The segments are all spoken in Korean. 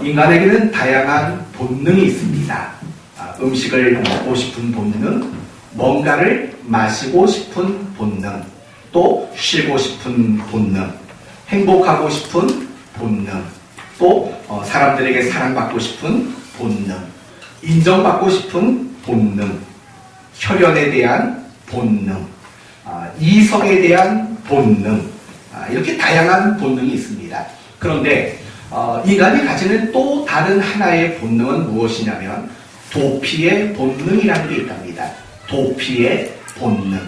인간에게는 다양한 본능이 있습니다. 음식을 먹고 싶은 본능, 뭔가를 마시고 싶은 본능, 또 쉬고 싶은 본능, 행복하고 싶은 본능, 또 사람들에게 사랑받고 싶은 본능, 인정받고 싶은 본능, 혈연에 대한 본능, 이성에 대한 본능, 이렇게 다양한 본능이 있습니다. 그런데 인간이 가지는 또 다른 하나의 본능은 무엇이냐면 도피의 본능이라는 게 있답니다. 도피의 본능.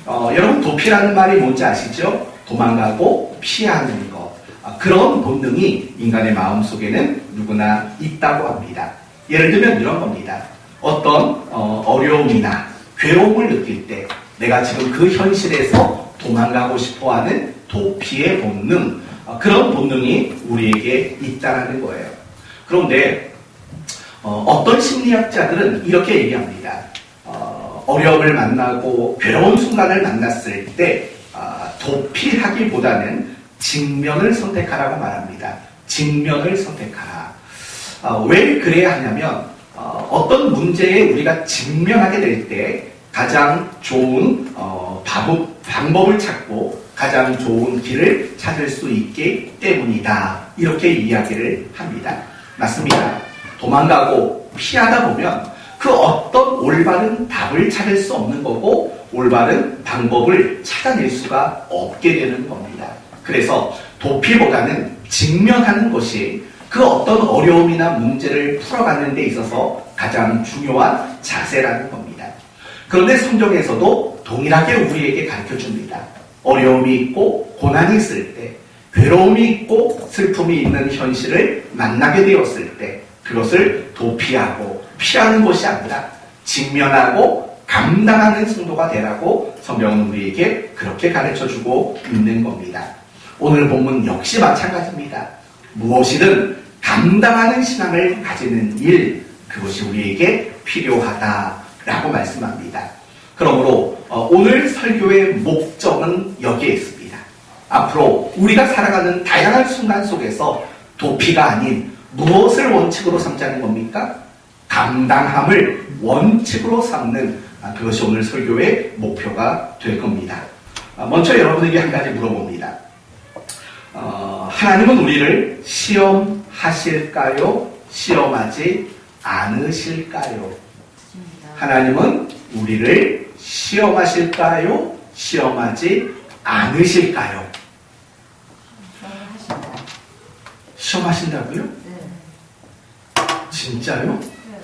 여러분 도피라는 말이 뭔지 아시죠? 도망가고 피하는 것. 그런 본능이 인간의 마음속에는 누구나 있다고 합니다. 예를 들면 이런 겁니다. 어떤 어려움이나 괴로움을 느낄 때 내가 지금 그 현실에서 도망가고 싶어하는 도피의 본능, 그런 본능이 우리에게 있다는 거예요. 그런데 어떤 심리학자들은 이렇게 얘기합니다. 어려움을 만나고 괴로운 순간을 만났을 때 도피하기보다는 직면을 선택하라고 말합니다. 직면을 선택하라. 왜 그래야 하냐면 어떤 문제에 우리가 직면하게 될 때 가장 좋은 방법을 찾고 가장 좋은 길을 찾을 수 있기 때문이다. 이렇게 이야기를 합니다. 맞습니다. 도망가고 피하다 보면 그 어떤 올바른 답을 찾을 수 없는 거고 올바른 방법을 찾아낼 수가 없게 되는 겁니다. 그래서 도피보다는 직면하는 것이 그 어떤 어려움이나 문제를 풀어가는 데 있어서 가장 중요한 자세라는 겁니다. 그런데 성경에서도 동일하게 우리에게 가르쳐줍니다. 어려움이 있고 고난이 있을 때, 괴로움이 있고 슬픔이 있는 현실을 만나게 되었을 때 그것을 도피하고 피하는 것이 아니라 직면하고 감당하는 성도가 되라고 성경은 우리에게 그렇게 가르쳐주고 있는 겁니다. 오늘 본문 역시 마찬가지입니다. 무엇이든 감당하는 신앙을 가지는 일, 그것이 우리에게 필요하다라고 말씀합니다. 그러므로 오늘 설교의 목적은 여기에 있습니다. 앞으로 우리가 살아가는 다양한 순간 속에서 도피가 아닌 무엇을 원칙으로 삼자는 겁니까? 감당함을 원칙으로 삼는 그것이 오늘 설교의 목표가 될 겁니다. 먼저 여러분에게 한 가지 물어봅니다. 하나님은 우리를 시험하실까요? 시험하지 않으실까요? 하나님은 우리를 시험하실까요? 시험하지 않으실까요? 시험하신다고요? 네. 진짜요? 네.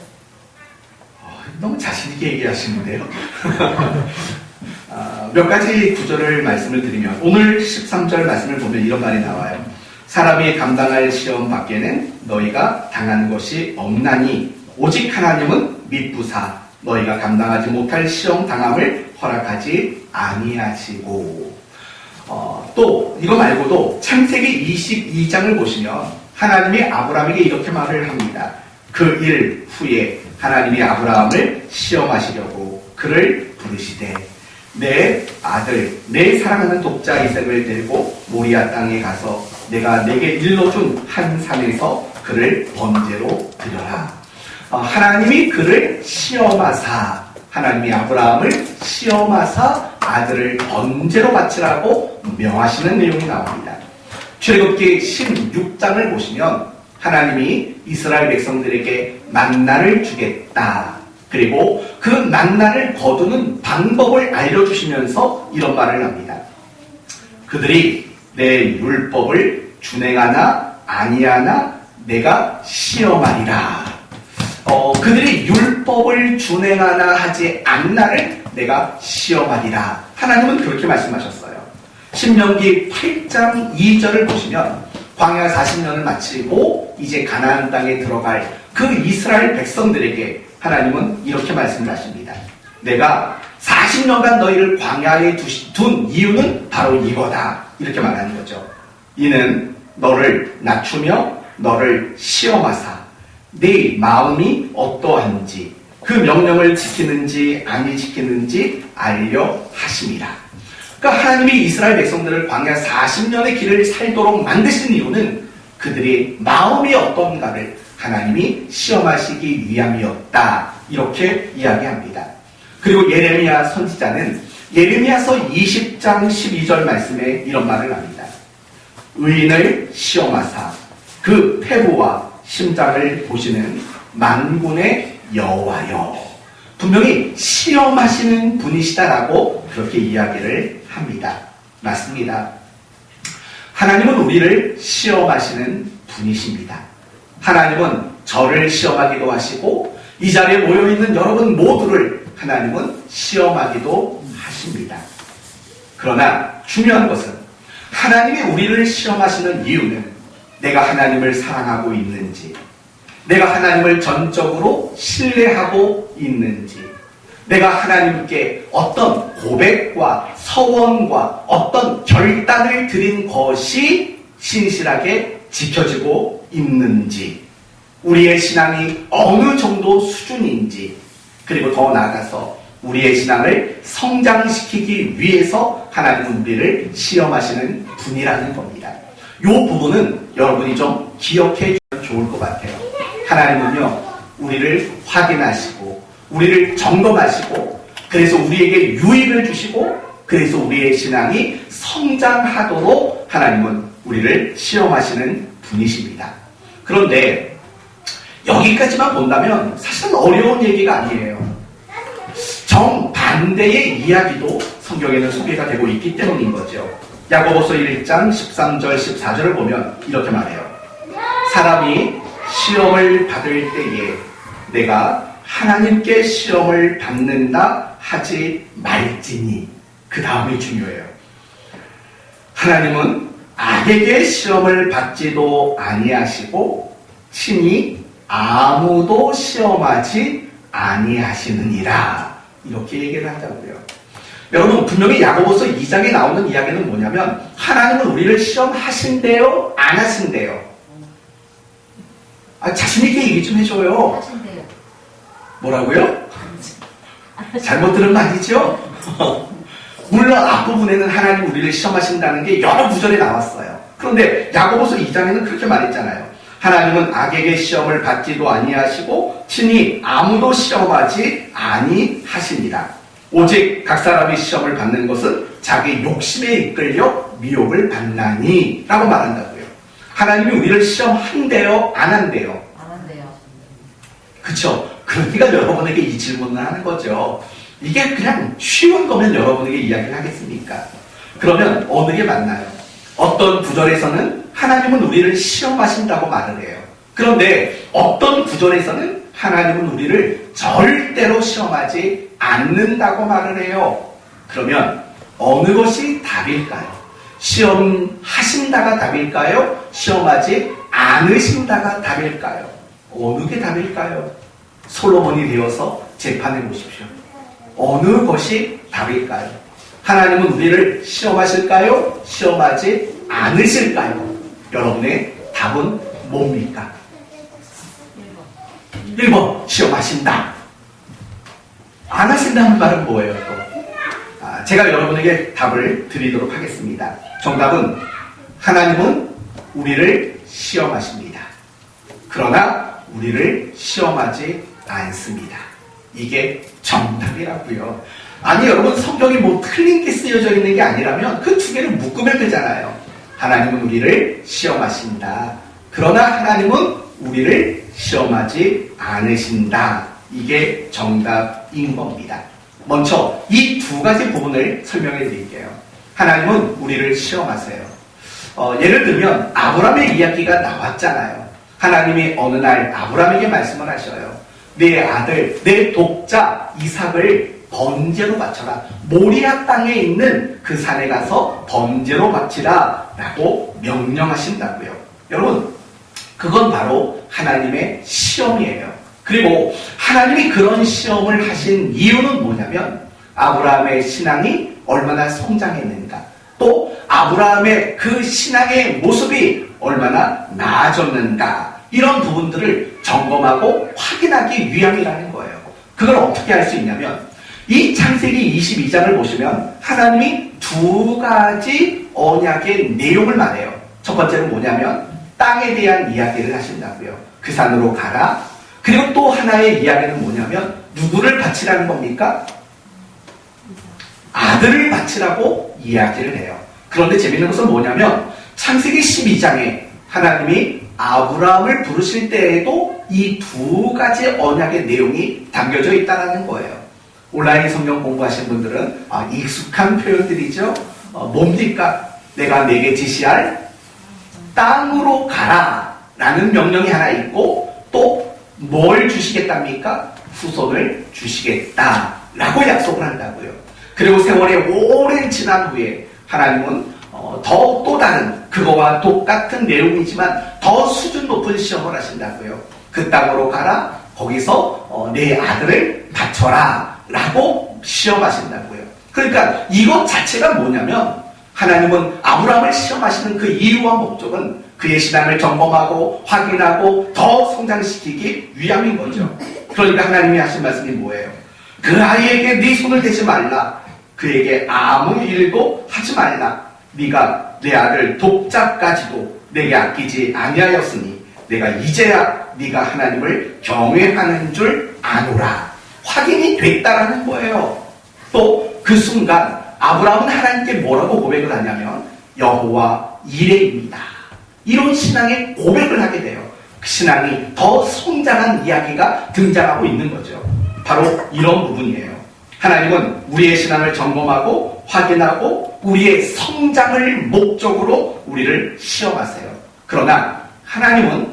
너무 자신있게 얘기하시는데요. 몇 가지 구절을 말씀을 드리면 오늘 13절 말씀을 보면 이런 말이 나와요. 사람이 감당할 시험 밖에는 너희가 당한 것이 없나니 오직 하나님은 미쁘사 너희가 감당하지 못할 시험 당함을 허락하지 아니하시고. 또 이거 말고도 창세기 22장을 보시면 하나님이 아브라함에게 이렇게 말을 합니다. 그 일 후에 하나님이 아브라함을 시험하시려고 그를 부르시되 내 아들, 내 사랑하는 독자 이삭을 데리고 모리아 땅에 가서 내가 내게 일러준 한 산에서 그를 번제로 드려라. 하나님이 그를 시험하사, 하나님이 아브라함을 시험하사 아들을 번제로 바치라고 명하시는 내용이 나옵니다. 출애굽기 16장을 보시면 하나님이 이스라엘 백성들에게 만나를 주겠다. 그리고 그 만나를 거두는 방법을 알려주시면서 이런 말을 합니다. 그들이 내 율법을 준행하나 아니하나 내가 시험하리라. 그들이 율법을 준행하나 하지 않나를 내가 시험하리라. 하나님은 그렇게 말씀하셨어요. 신명기 8장 2절을 보시면 광야 40년을 마치고 이제 가나안 땅에 들어갈 그 이스라엘 백성들에게 하나님은 이렇게 말씀을 하십니다. 내가 40년간 너희를 광야에 둔 이유는 바로 이거다. 이렇게 말하는 거죠. 이는 너를 낮추며 너를 시험하사 네 마음이 어떠한지 그 명령을 지키는지 아니 지키는지 알려 하심이라. 그러니까 하나님이 이스라엘 백성들을 광야 40년의 길을 살도록 만드신 이유는 그들이 마음이 어떤가를 하나님이 시험하시기 위함이었다. 이렇게 이야기합니다. 그리고 예레미야 선지자는 예레미야서 20장 12절 말씀에 이런 말을 합니다. 의인을 시험하사 그 태부와 심장을 보시는 만군의 여호와여. 분명히 시험하시는 분이시다라고 그렇게 이야기를 합니다. 맞습니다. 하나님은 우리를 시험하시는 분이십니다. 하나님은 저를 시험하기도 하시고 이 자리에 모여있는 여러분 모두를 하나님은 시험하기도 하십니다. 그러나 중요한 것은 하나님이 우리를 시험하시는 이유는 내가 하나님을 사랑하고 있는지, 내가 하나님을 전적으로 신뢰하고 있는지, 내가 하나님께 어떤 고백과 서원과 어떤 결단을 드린 것이 신실하게 지켜지고 있는지, 우리의 신앙이 어느 정도 수준인지, 그리고 더 나아가서 우리의 신앙을 성장시키기 위해서 하나님은 우리를 시험하시는 분이라는 겁니다. 이 부분은 여러분이 좀 기억해 주면 좋을 것 같아요. 하나님은요, 우리를 확인하시고 우리를 점검하시고 그래서 우리에게 유익을 주시고 그래서 우리의 신앙이 성장하도록 하나님은 우리를 시험하시는 분이십니다. 그런데 여기까지만 본다면 사실은 어려운 얘기가 아니에요. 정반대의 이야기도 성경에는 소개가 되고 있기 때문인 거죠. 야고보서 1장 13절 14절을 보면 이렇게 말해요. 사람이 시험을 받을 때에 내가 하나님께 시험을 받는다 하지 말지니. 그 다음이 중요해요. 하나님은 악에게 시험을 받지도 아니하시고 친히 아무도 시험하지 아니하시느니라. 이렇게 얘기를 한다고요. 여러분, 분명히 야고보서 2장에 나오는 이야기는 뭐냐면 하나님은 우리를 시험하신대요? 안 하신대요? 자신 있게 얘기 좀 해줘요. 하신대요. 뭐라고요? 잘못 들은 말이죠? 물론 앞부분에는 하나님 우리를 시험하신다는 게 여러 구절에 나왔어요. 그런데 야고보서 2장에는 그렇게 말했잖아요. 하나님은 악에게 시험을 받지도 아니하시고 친히 아무도 시험하지 아니하시니라. 오직 각 사람이 시험을 받는 것은 자기 욕심에 이끌려 미혹을 받나니 라고 말한다고요. 하나님이 우리를 시험한대요? 안 한대요? 안 한대요. 그쵸? 그러니까 여러분에게 이 질문을 하는 거죠. 이게 그냥 쉬운 거면 여러분에게 이야기를 하겠습니까? 그러면 어느 게 맞나요? 어떤 구절에서는 하나님은 우리를 시험하신다고 말을 해요. 그런데 어떤 구절에서는 하나님은 우리를 절대로 시험하지 않는다고 말을 해요. 그러면 어느 것이 답일까요? 시험하신다가 답일까요? 시험하지 않으신다가 답일까요? 어느 게 답일까요? 솔로몬이 되어서 재판해 보십시오. 어느 것이 답일까요? 하나님은 우리를 시험하실까요? 시험하지 않으실까요? 여러분의 답은 뭡니까? 1번 시험하신다. 안 하신다는 말은 뭐예요? 또? 제가 여러분에게 답을 드리도록 하겠습니다. 정답은 하나님은 우리를 시험하십니다. 그러나 우리를 시험하지 않습니다. 이게 정답이라고요. 아니 여러분, 성경이 뭐 틀린 게 쓰여져 있는 게 아니라면 그 두 개를 묶으면 되잖아요. 하나님은 우리를 시험하신다. 그러나 하나님은 우리를 시험하지 않으신다. 이게 정답인 겁니다. 먼저 이 두 가지 부분을 설명해 드릴게요. 하나님은 우리를 시험하세요. 예를 들면 아브라함의 이야기가 나왔잖아요. 하나님이 어느 날 아브라함에게 말씀을 하셔요. 내 아들, 내 독자 이삭을 번제로 바쳐라. 모리아 땅에 있는 그 산에 가서 번제로 바치라 라고 명령하신다고요. 여러분, 그건 바로 하나님의 시험이에요. 그리고 하나님이 그런 시험을 하신 이유는 뭐냐면 아브라함의 신앙이 얼마나 성장했는가, 또 아브라함의 그 신앙의 모습이 얼마나 나아졌는가, 이런 부분들을 점검하고 확인하기 위함이라는 거예요. 그걸 어떻게 할 수 있냐면 이 창세기 22장을 보시면 하나님이 두 가지 언약의 내용을 말해요. 첫 번째는 뭐냐면 땅에 대한 이야기를 하신다고요. 그 산으로 가라. 그리고 또 하나의 이야기는 뭐냐면 누구를 바치라는 겁니까? 아들을 바치라고 이야기를 해요. 그런데 재밌는 것은 뭐냐면 창세기 12장에 하나님이 아브라함을 부르실 때에도 이 두 가지 언약의 내용이 담겨져 있다는 거예요. 온라인 성경 공부하신 분들은 익숙한 표현들이죠. 뭡니까? 내가 내게 지시할 땅으로 가라 라는 명령이 하나 있고 또 뭘 주시겠답니까? 후손을 주시겠다 라고 약속을 한다고요. 그리고 세월이 오랜 지난 후에 하나님은 또 다른 그거와 똑같은 내용이지만 더 수준 높은 시험을 하신다고요. 그 땅으로 가라. 거기서 내 아들을 바쳐라 라고 시험하신다고요. 그러니까 이것 자체가 뭐냐면 하나님은 아브라함을 시험하시는 그 이유와 목적은 그의 신앙을 점검하고 확인하고 더 성장시키기 위함인 거죠. 그러니까 하나님이 하신 말씀이 뭐예요? 그 아이에게 네 손을 대지 말라. 그에게 아무 일도 하지 말라. 네가 내 아들 독자까지도 내게 아끼지 아니하였으니 내가 이제야 네가 하나님을 경외하는 줄 아노라. 확인이 됐다라는 거예요. 또 그 순간 아브라함은 하나님께 뭐라고 고백을 하냐면 여호와 이레입니다. 이런 신앙의 고백을 하게 돼요. 그 신앙이 더 성장한 이야기가 등장하고 있는 거죠. 바로 이런 부분이에요. 하나님은 우리의 신앙을 점검하고 확인하고 우리의 성장을 목적으로 우리를 시험하세요. 그러나 하나님은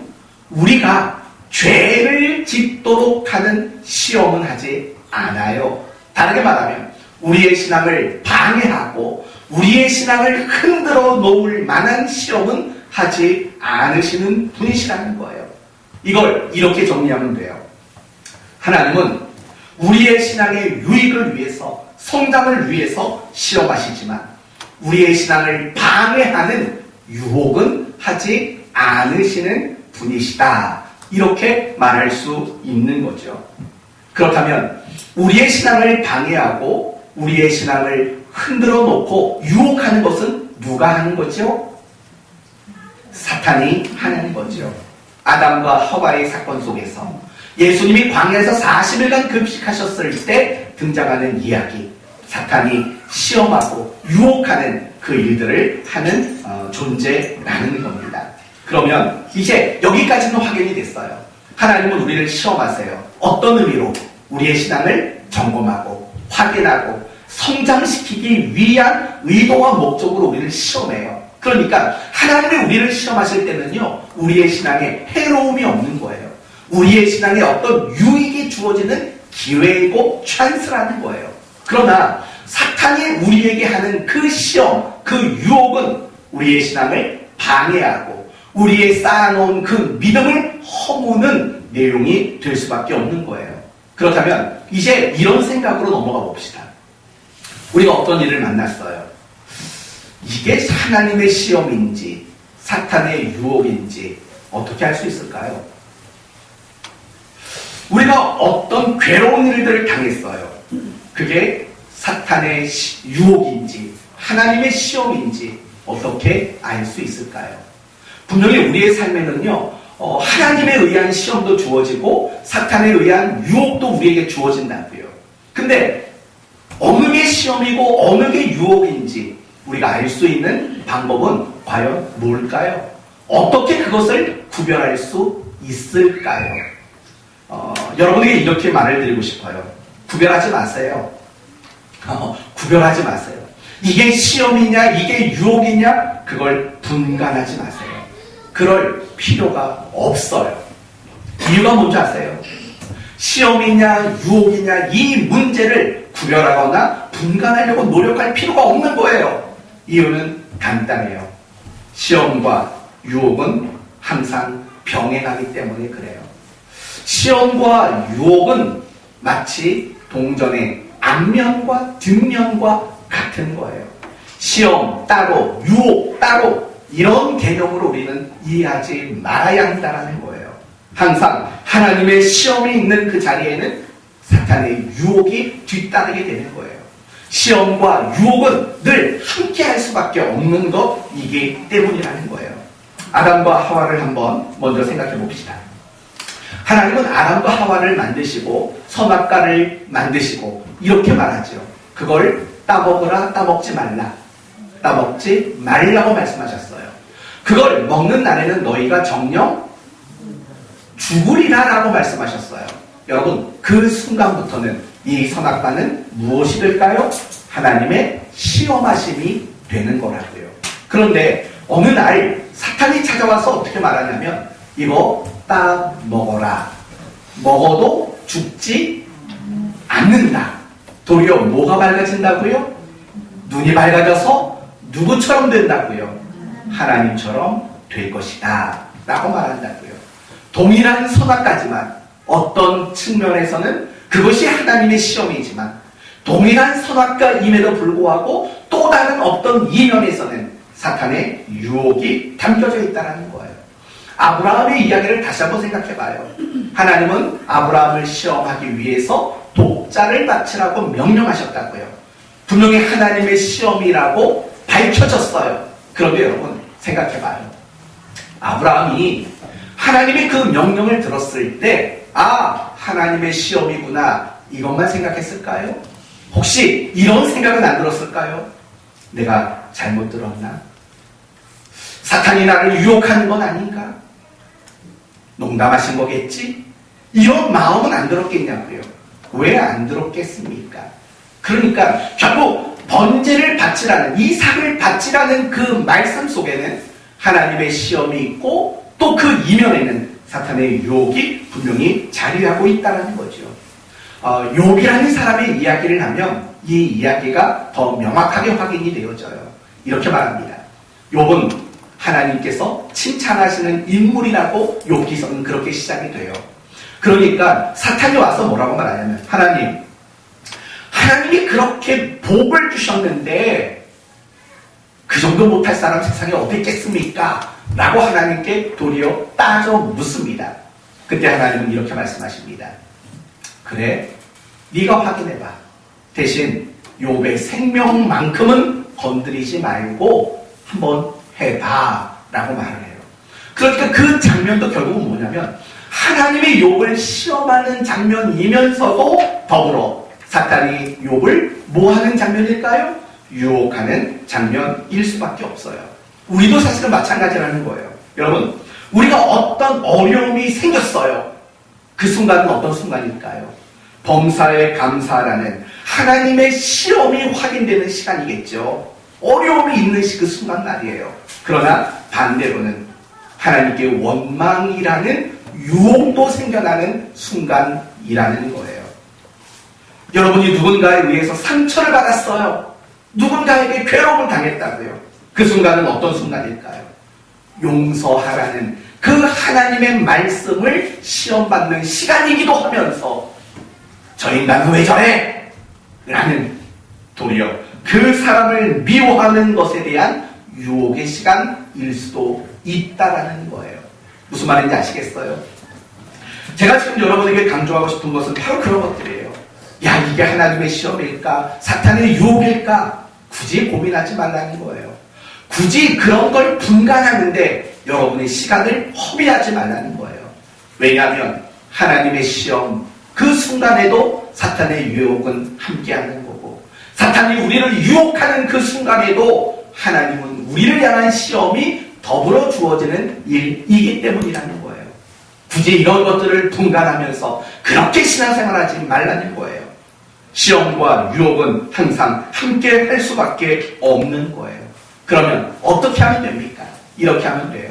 우리가 죄를 짓도록 하는 시험은 하지 않아요. 다르게 말하면 우리의 신앙을 방해하고 우리의 신앙을 흔들어 놓을 만한 시험은 하지 않으시는 분이시라는 거예요. 이걸 이렇게 정리하면 돼요. 하나님은 우리의 신앙의 유익을 위해서 성장을 위해서 시험하시지만 우리의 신앙을 방해하는 유혹은 하지 않으시는 분이시다. 이렇게 말할 수 있는 거죠. 그렇다면 우리의 신앙을 방해하고 우리의 신앙을 흔들어 놓고 유혹하는 것은 누가 하는 거죠? 사탄이 하는 거죠. 아담과 하와의 사건 속에서 예수님이 광야에서 40일간 금식하셨을 때 등장하는 이야기, 사탄이 시험하고 유혹하는 그 일들을 하는 존재라는 겁니다. 그러면 이제 여기까지는 확인이 됐어요. 하나님은 우리를 시험하세요. 어떤 의미로? 우리의 신앙을 점검하고 확인하고 성장시키기 위한 의도와 목적으로 우리를 시험해요. 그러니까 하나님이 우리를 시험하실 때는요, 우리의 신앙에 해로움이 없는 거예요. 우리의 신앙에 어떤 유익이 주어지는 기회이고 찬스라는 거예요. 그러나 사탄이 우리에게 하는 그 시험, 그 유혹은 우리의 신앙을 방해하고 우리의 쌓아놓은 그 믿음을 허무는 내용이 될 수밖에 없는 거예요. 그렇다면 이제 이런 생각으로 넘어가 봅시다. 우리가 어떤 일을 만났어요. 이게 하나님의 시험인지 사탄의 유혹인지 어떻게 알 수 있을까요? 우리가 어떤 괴로운 일들을 당했어요. 그게 사탄의 유혹인지 하나님의 시험인지 어떻게 알 수 있을까요? 분명히 우리의 삶에는요, 하나님에 의한 시험도 주어지고 사탄에 의한 유혹도 우리에게 주어진다고요. 근데 어느 게 시험이고 어느 게 유혹인지 우리가 알 수 있는 방법은 과연 뭘까요? 어떻게 그것을 구별할 수 있을까요? 여러분에게 이렇게 말을 드리고 싶어요. 구별하지 마세요. 구별하지 마세요. 이게 시험이냐 이게 유혹이냐 그걸 분간하지 마세요. 그럴 필요가 없어요. 이유가 뭔지 아세요? 시험이냐 유혹이냐 이 문제를 구별하거나 분간하려고 노력할 필요가 없는 거예요. 이유는 간단해요. 시험과 유혹은 항상 병행하기 때문에 그래요. 시험과 유혹은 마치 동전의 앞면과 뒷면과 같은 거예요. 시험 따로, 유혹 따로 이런 개념으로 우리는 이해하지 말아야 한다는 거예요. 항상 하나님의 시험이 있는 그 자리에는 사탄의 유혹이 뒤따르게 되는 거예요. 시험과 유혹은 늘 함께 할 수밖에 없는 것이기 때문이라는 거예요. 아담과 하와를 한번 먼저 생각해 봅시다. 하나님은 아담과 하와를 만드시고 선악과를 만드시고 이렇게 말하죠. 그걸 따먹으라, 따먹지 말라. 따먹지 말라고 말씀하셨어요. 그걸 먹는 날에는 너희가 정녕 죽으리라 라고 말씀하셨어요. 여러분, 그 순간부터는 이 선악과는 무엇이 될까요? 하나님의 시험하심이 되는 거라고요. 그런데 어느 날 사탄이 찾아와서 어떻게 말하냐면 이거 따 먹어라. 먹어도 죽지 않는다. 도리어 뭐가 밝아진다고요? 눈이 밝아져서 누구처럼 된다고요? 하나님처럼 될 것이다 라고 말한다고요. 동일한 선악과지만 어떤 측면에서는 그것이 하나님의 시험이지만 동일한 선악과임에도 불구하고 또 다른 어떤 이면에서는 사탄의 유혹이 담겨져 있다는 거예요. 아브라함의 이야기를 다시 한번 생각해봐요. 하나님은 아브라함을 시험하기 위해서 독자를 바치라고 명령하셨다고요. 분명히 하나님의 시험이라고 밝혀졌어요. 그런데 여러분 생각해봐요. 아브라함이 하나님의 그 명령을 들었을 때 하나님의 시험이구나 이것만 생각했을까요? 혹시 이런 생각은 안 들었을까요? 내가 잘못 들었나? 사탄이 나를 유혹하는 건 아닌가? 농담하신 거겠지? 이런 마음은 안 들었겠냐고요. 왜 안 들었겠습니까? 그러니까 결국 번제를 바치라는, 이삭을 바치라는 그 말씀 속에는 하나님의 시험이 있고 또 그 이면에는 사탄의 유혹이 분명히 자리하고 있다는 거죠. 욥이라는 사람의 이야기를 하면 이 이야기가 더 명확하게 확인이 되어져요. 이렇게 말합니다. 욥은 하나님께서 칭찬하시는 인물이라고 욥기서는 그렇게 시작이 돼요. 그러니까 사탄이 와서 뭐라고 말하냐면 하나님이 그렇게 복을 주셨는데 그 정도 못할 사람 세상에 어디 있겠습니까? 라고 하나님께 도리어 따져 묻습니다. 그때 하나님은 이렇게 말씀하십니다. 그래, 네가 확인해봐. 대신 욥의 생명만큼은 건드리지 말고 한번 해봐 라고 말을 해요. 그러니까 그 장면도 결국은 뭐냐면 하나님의 욥을 시험하는 장면이면서도 더불어 사탄이 욥을 뭐하는 장면일까요? 유혹하는 장면일 수밖에 없어요. 우리도 사실은 마찬가지라는 거예요. 여러분, 우리가 어떤 어려움이 생겼어요. 그 순간은 어떤 순간일까요? 범사에 감사라는 하나님의 시험이 확인되는 시간이겠죠. 어려움이 있는 그 순간 말이에요. 그러나 반대로는 하나님께 원망이라는 유혹도 생겨나는 순간이라는 거예요. 여러분이 누군가에 의해서 상처를 받았어요. 누군가에게 괴로움을 당했다고요. 그 순간은 어떤 순간일까요? 용서하라는 그 하나님의 말씀을 시험받는 시간이기도 하면서 저 인간은 왜 저래? 라는 도리어 그 사람을 미워하는 것에 대한 유혹의 시간일 수도 있다라는 거예요. 무슨 말인지 아시겠어요? 제가 지금 여러분에게 강조하고 싶은 것은 바로 그런 것들이에요. 야, 이게 하나님의 시험일까? 사탄의 유혹일까? 굳이 고민하지 말라는 거예요. 굳이 그런 걸 분간하는데 여러분의 시간을 허비하지 말라는 거예요. 왜냐하면 하나님의 시험, 그 순간에도 사탄의 유혹은 함께하는 거고 사탄이 우리를 유혹하는 그 순간에도 하나님은 우리를 향한 시험이 더불어 주어지는 일이기 때문이라는 거예요. 굳이 이런 것들을 분간하면서 그렇게 신앙생활하지 말라는 거예요. 시험과 유혹은 항상 함께 할 수밖에 없는 거예요. 그러면 어떻게 하면 됩니까? 이렇게 하면 돼요.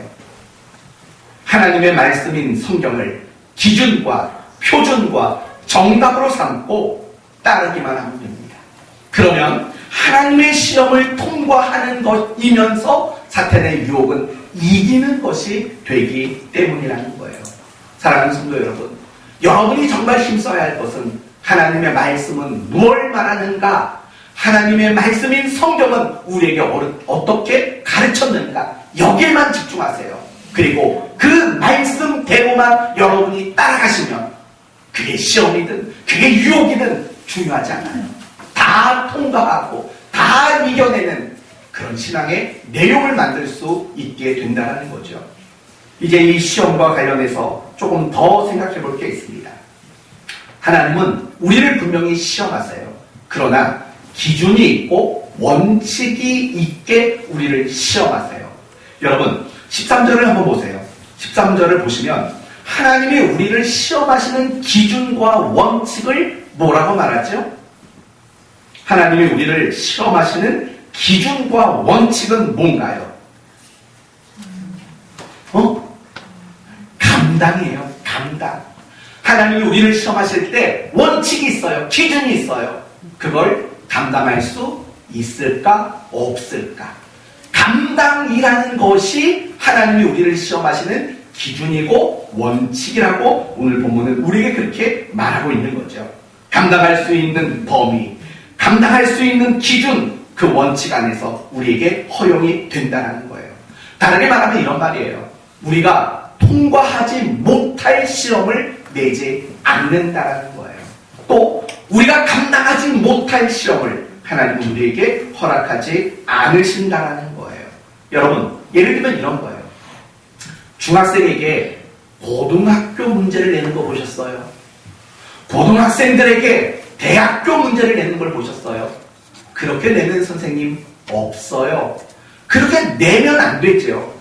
하나님의 말씀인 성경을 기준과 표준과 정답으로 삼고 따르기만 하면 됩니다. 그러면 하나님의 시험을 통과하는 것이면서 사탄의 유혹은 이기는 것이 되기 때문이라는 거예요. 사랑하는 성도 여러분, 여러분이 정말 힘써야 할 것은 하나님의 말씀은 무엇을 말하는가? 하나님의 말씀인 성경은 우리에게 어떻게 가르쳤는가? 여기에만 집중하세요. 그리고 그 말씀대로만 여러분이 따라가시면 그게 시험이든 그게 유혹이든 중요하지 않아요. 다 통과하고 다 이겨내는 그런 신앙의 내용을 만들 수 있게 된다는 거죠. 이제 이 시험과 관련해서 조금 더 생각해 볼 게 있습니다. 하나님은 우리를 분명히 시험하세요. 그러나 기준이 있고 원칙이 있게 우리를 시험하세요. 여러분 13절을 한번 보세요. 13절을 보시면 하나님이 우리를 시험하시는 기준과 원칙을 뭐라고 말하죠? 하나님이 우리를 시험하시는 기준과 원칙은 뭔가요? 감당이에요. 감당. 하나님이 우리를 시험하실 때 원칙이 있어요. 기준이 있어요. 그걸 감당할 수 있을까? 없을까? 감당이라는 것이 하나님이 우리를 시험하시는 기준이고 원칙이라고 오늘 본문은 우리에게 그렇게 말하고 있는 거죠. 감당할 수 있는 범위, 감당할 수 있는 기준, 그 원칙 안에서 우리에게 허용이 된다는 거예요. 다르게 말하면 이런 말이에요. 우리가 통과하지 못할 시험을 내지 않는다는 거예요. 또 우리가 감당하지 못할 시험을 하나님은 우리에게 허락하지 않으신다는 거예요. 여러분, 예를 들면 이런 거예요. 중학생에게 고등학교 문제를 내는 거 보셨어요? 고등학생들에게 대학교 문제를 내는 걸 보셨어요? 그렇게 내는 선생님 없어요. 그렇게 내면 안 되죠.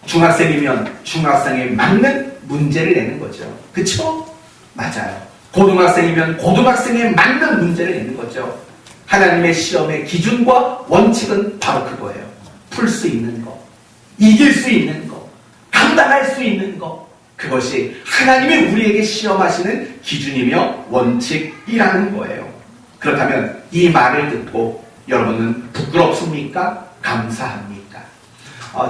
중학생이면 중학생에 맞는 문제를 내는 거죠. 그쵸? 맞아요. 고등학생이면 고등학생에 맞는 문제를 내는 거죠. 하나님의 시험의 기준과 원칙은 바로 그거예요. 풀 수 있는 거, 이길 수 있는 거, 감당할 수 있는 거, 그것이 하나님이 우리에게 시험하시는 기준이며 원칙이라는 거예요. 그렇다면 이 말을 듣고 여러분은 부끄럽습니까? 감사합니까?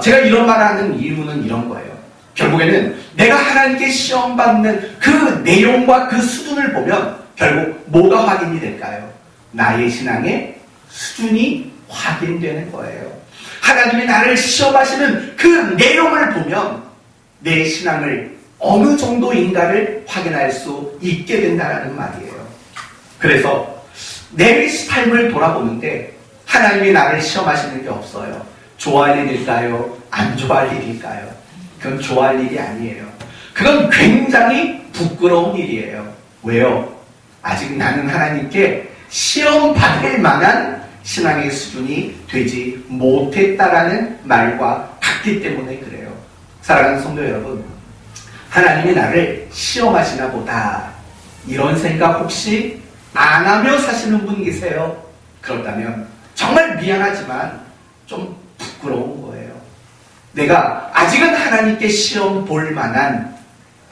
제가 이런 말을 하는 이유는 이런 거예요. 결국에는 내가 하나님께 시험받는 그 내용과 그 수준을 보면 결국 뭐가 확인이 될까요? 나의 신앙의 수준이 확인되는 거예요. 하나님이 나를 시험하시는 그 내용을 보면 내 신앙을 어느 정도인가를 확인할 수 있게 된다는 말이에요. 그래서 내 삶을 돌아보는데 하나님이 나를 시험하시는 게 없어요. 좋아할 일일까요? 안 좋아할 일일까요? 그건 좋아할 일이 아니에요. 그건 굉장히 부끄러운 일이에요. 왜요? 아직 나는 하나님께 시험받을 만한 신앙의 수준이 되지 못했다라는 말과 같기 때문에 그래요. 사랑하는 성도 여러분, 하나님이 나를 시험하시나 보다 이런 생각 혹시 안 하며 사시는 분 계세요? 그렇다면 정말 미안하지만 좀 부끄러운 거예요. 내가 아직은 하나님께 시험 볼 만한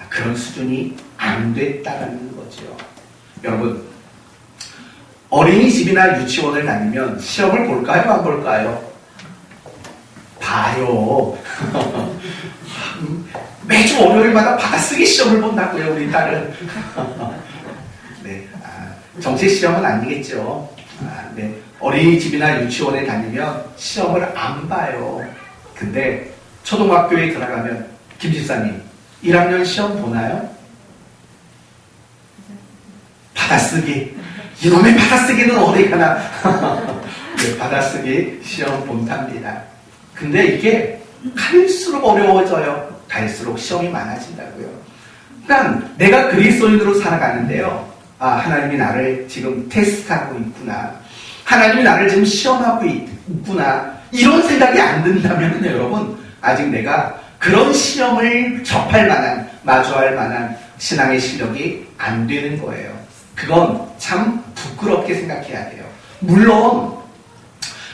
그런 수준이 안 됐다는 거죠. 여러분, 어린이집이나 유치원을 다니면 시험을 볼까요? 안 볼까요? 봐요. 매주 월요일마다 받아쓰기 시험을 본다고요, 우리 딸은. 네, 정시 시험은 아니겠죠. 네, 어린이집이나 유치원에 다니면 시험을 안 봐요. 근데 초등학교에 들어가면 김 집사님 1학년 시험 보나요? 받아쓰기. 이놈의 받아쓰기는 어디 가나. 네, 받아쓰기 시험 본답니다. 근데 이게 갈수록 어려워져요. 갈수록 시험이 많아진다고요. 그러니까 내가 그리스도인으로 살아가는데요. 하나님이 나를 지금 테스트하고 있구나. 하나님이 나를 지금 시험하고 있구나. 이런 생각이 안 든다면 여러분, 아직 내가 그런 시험을 접할 만한, 마주할 만한 신앙의 실력이 안 되는 거예요. 그건 참 부끄럽게 생각해야 돼요. 물론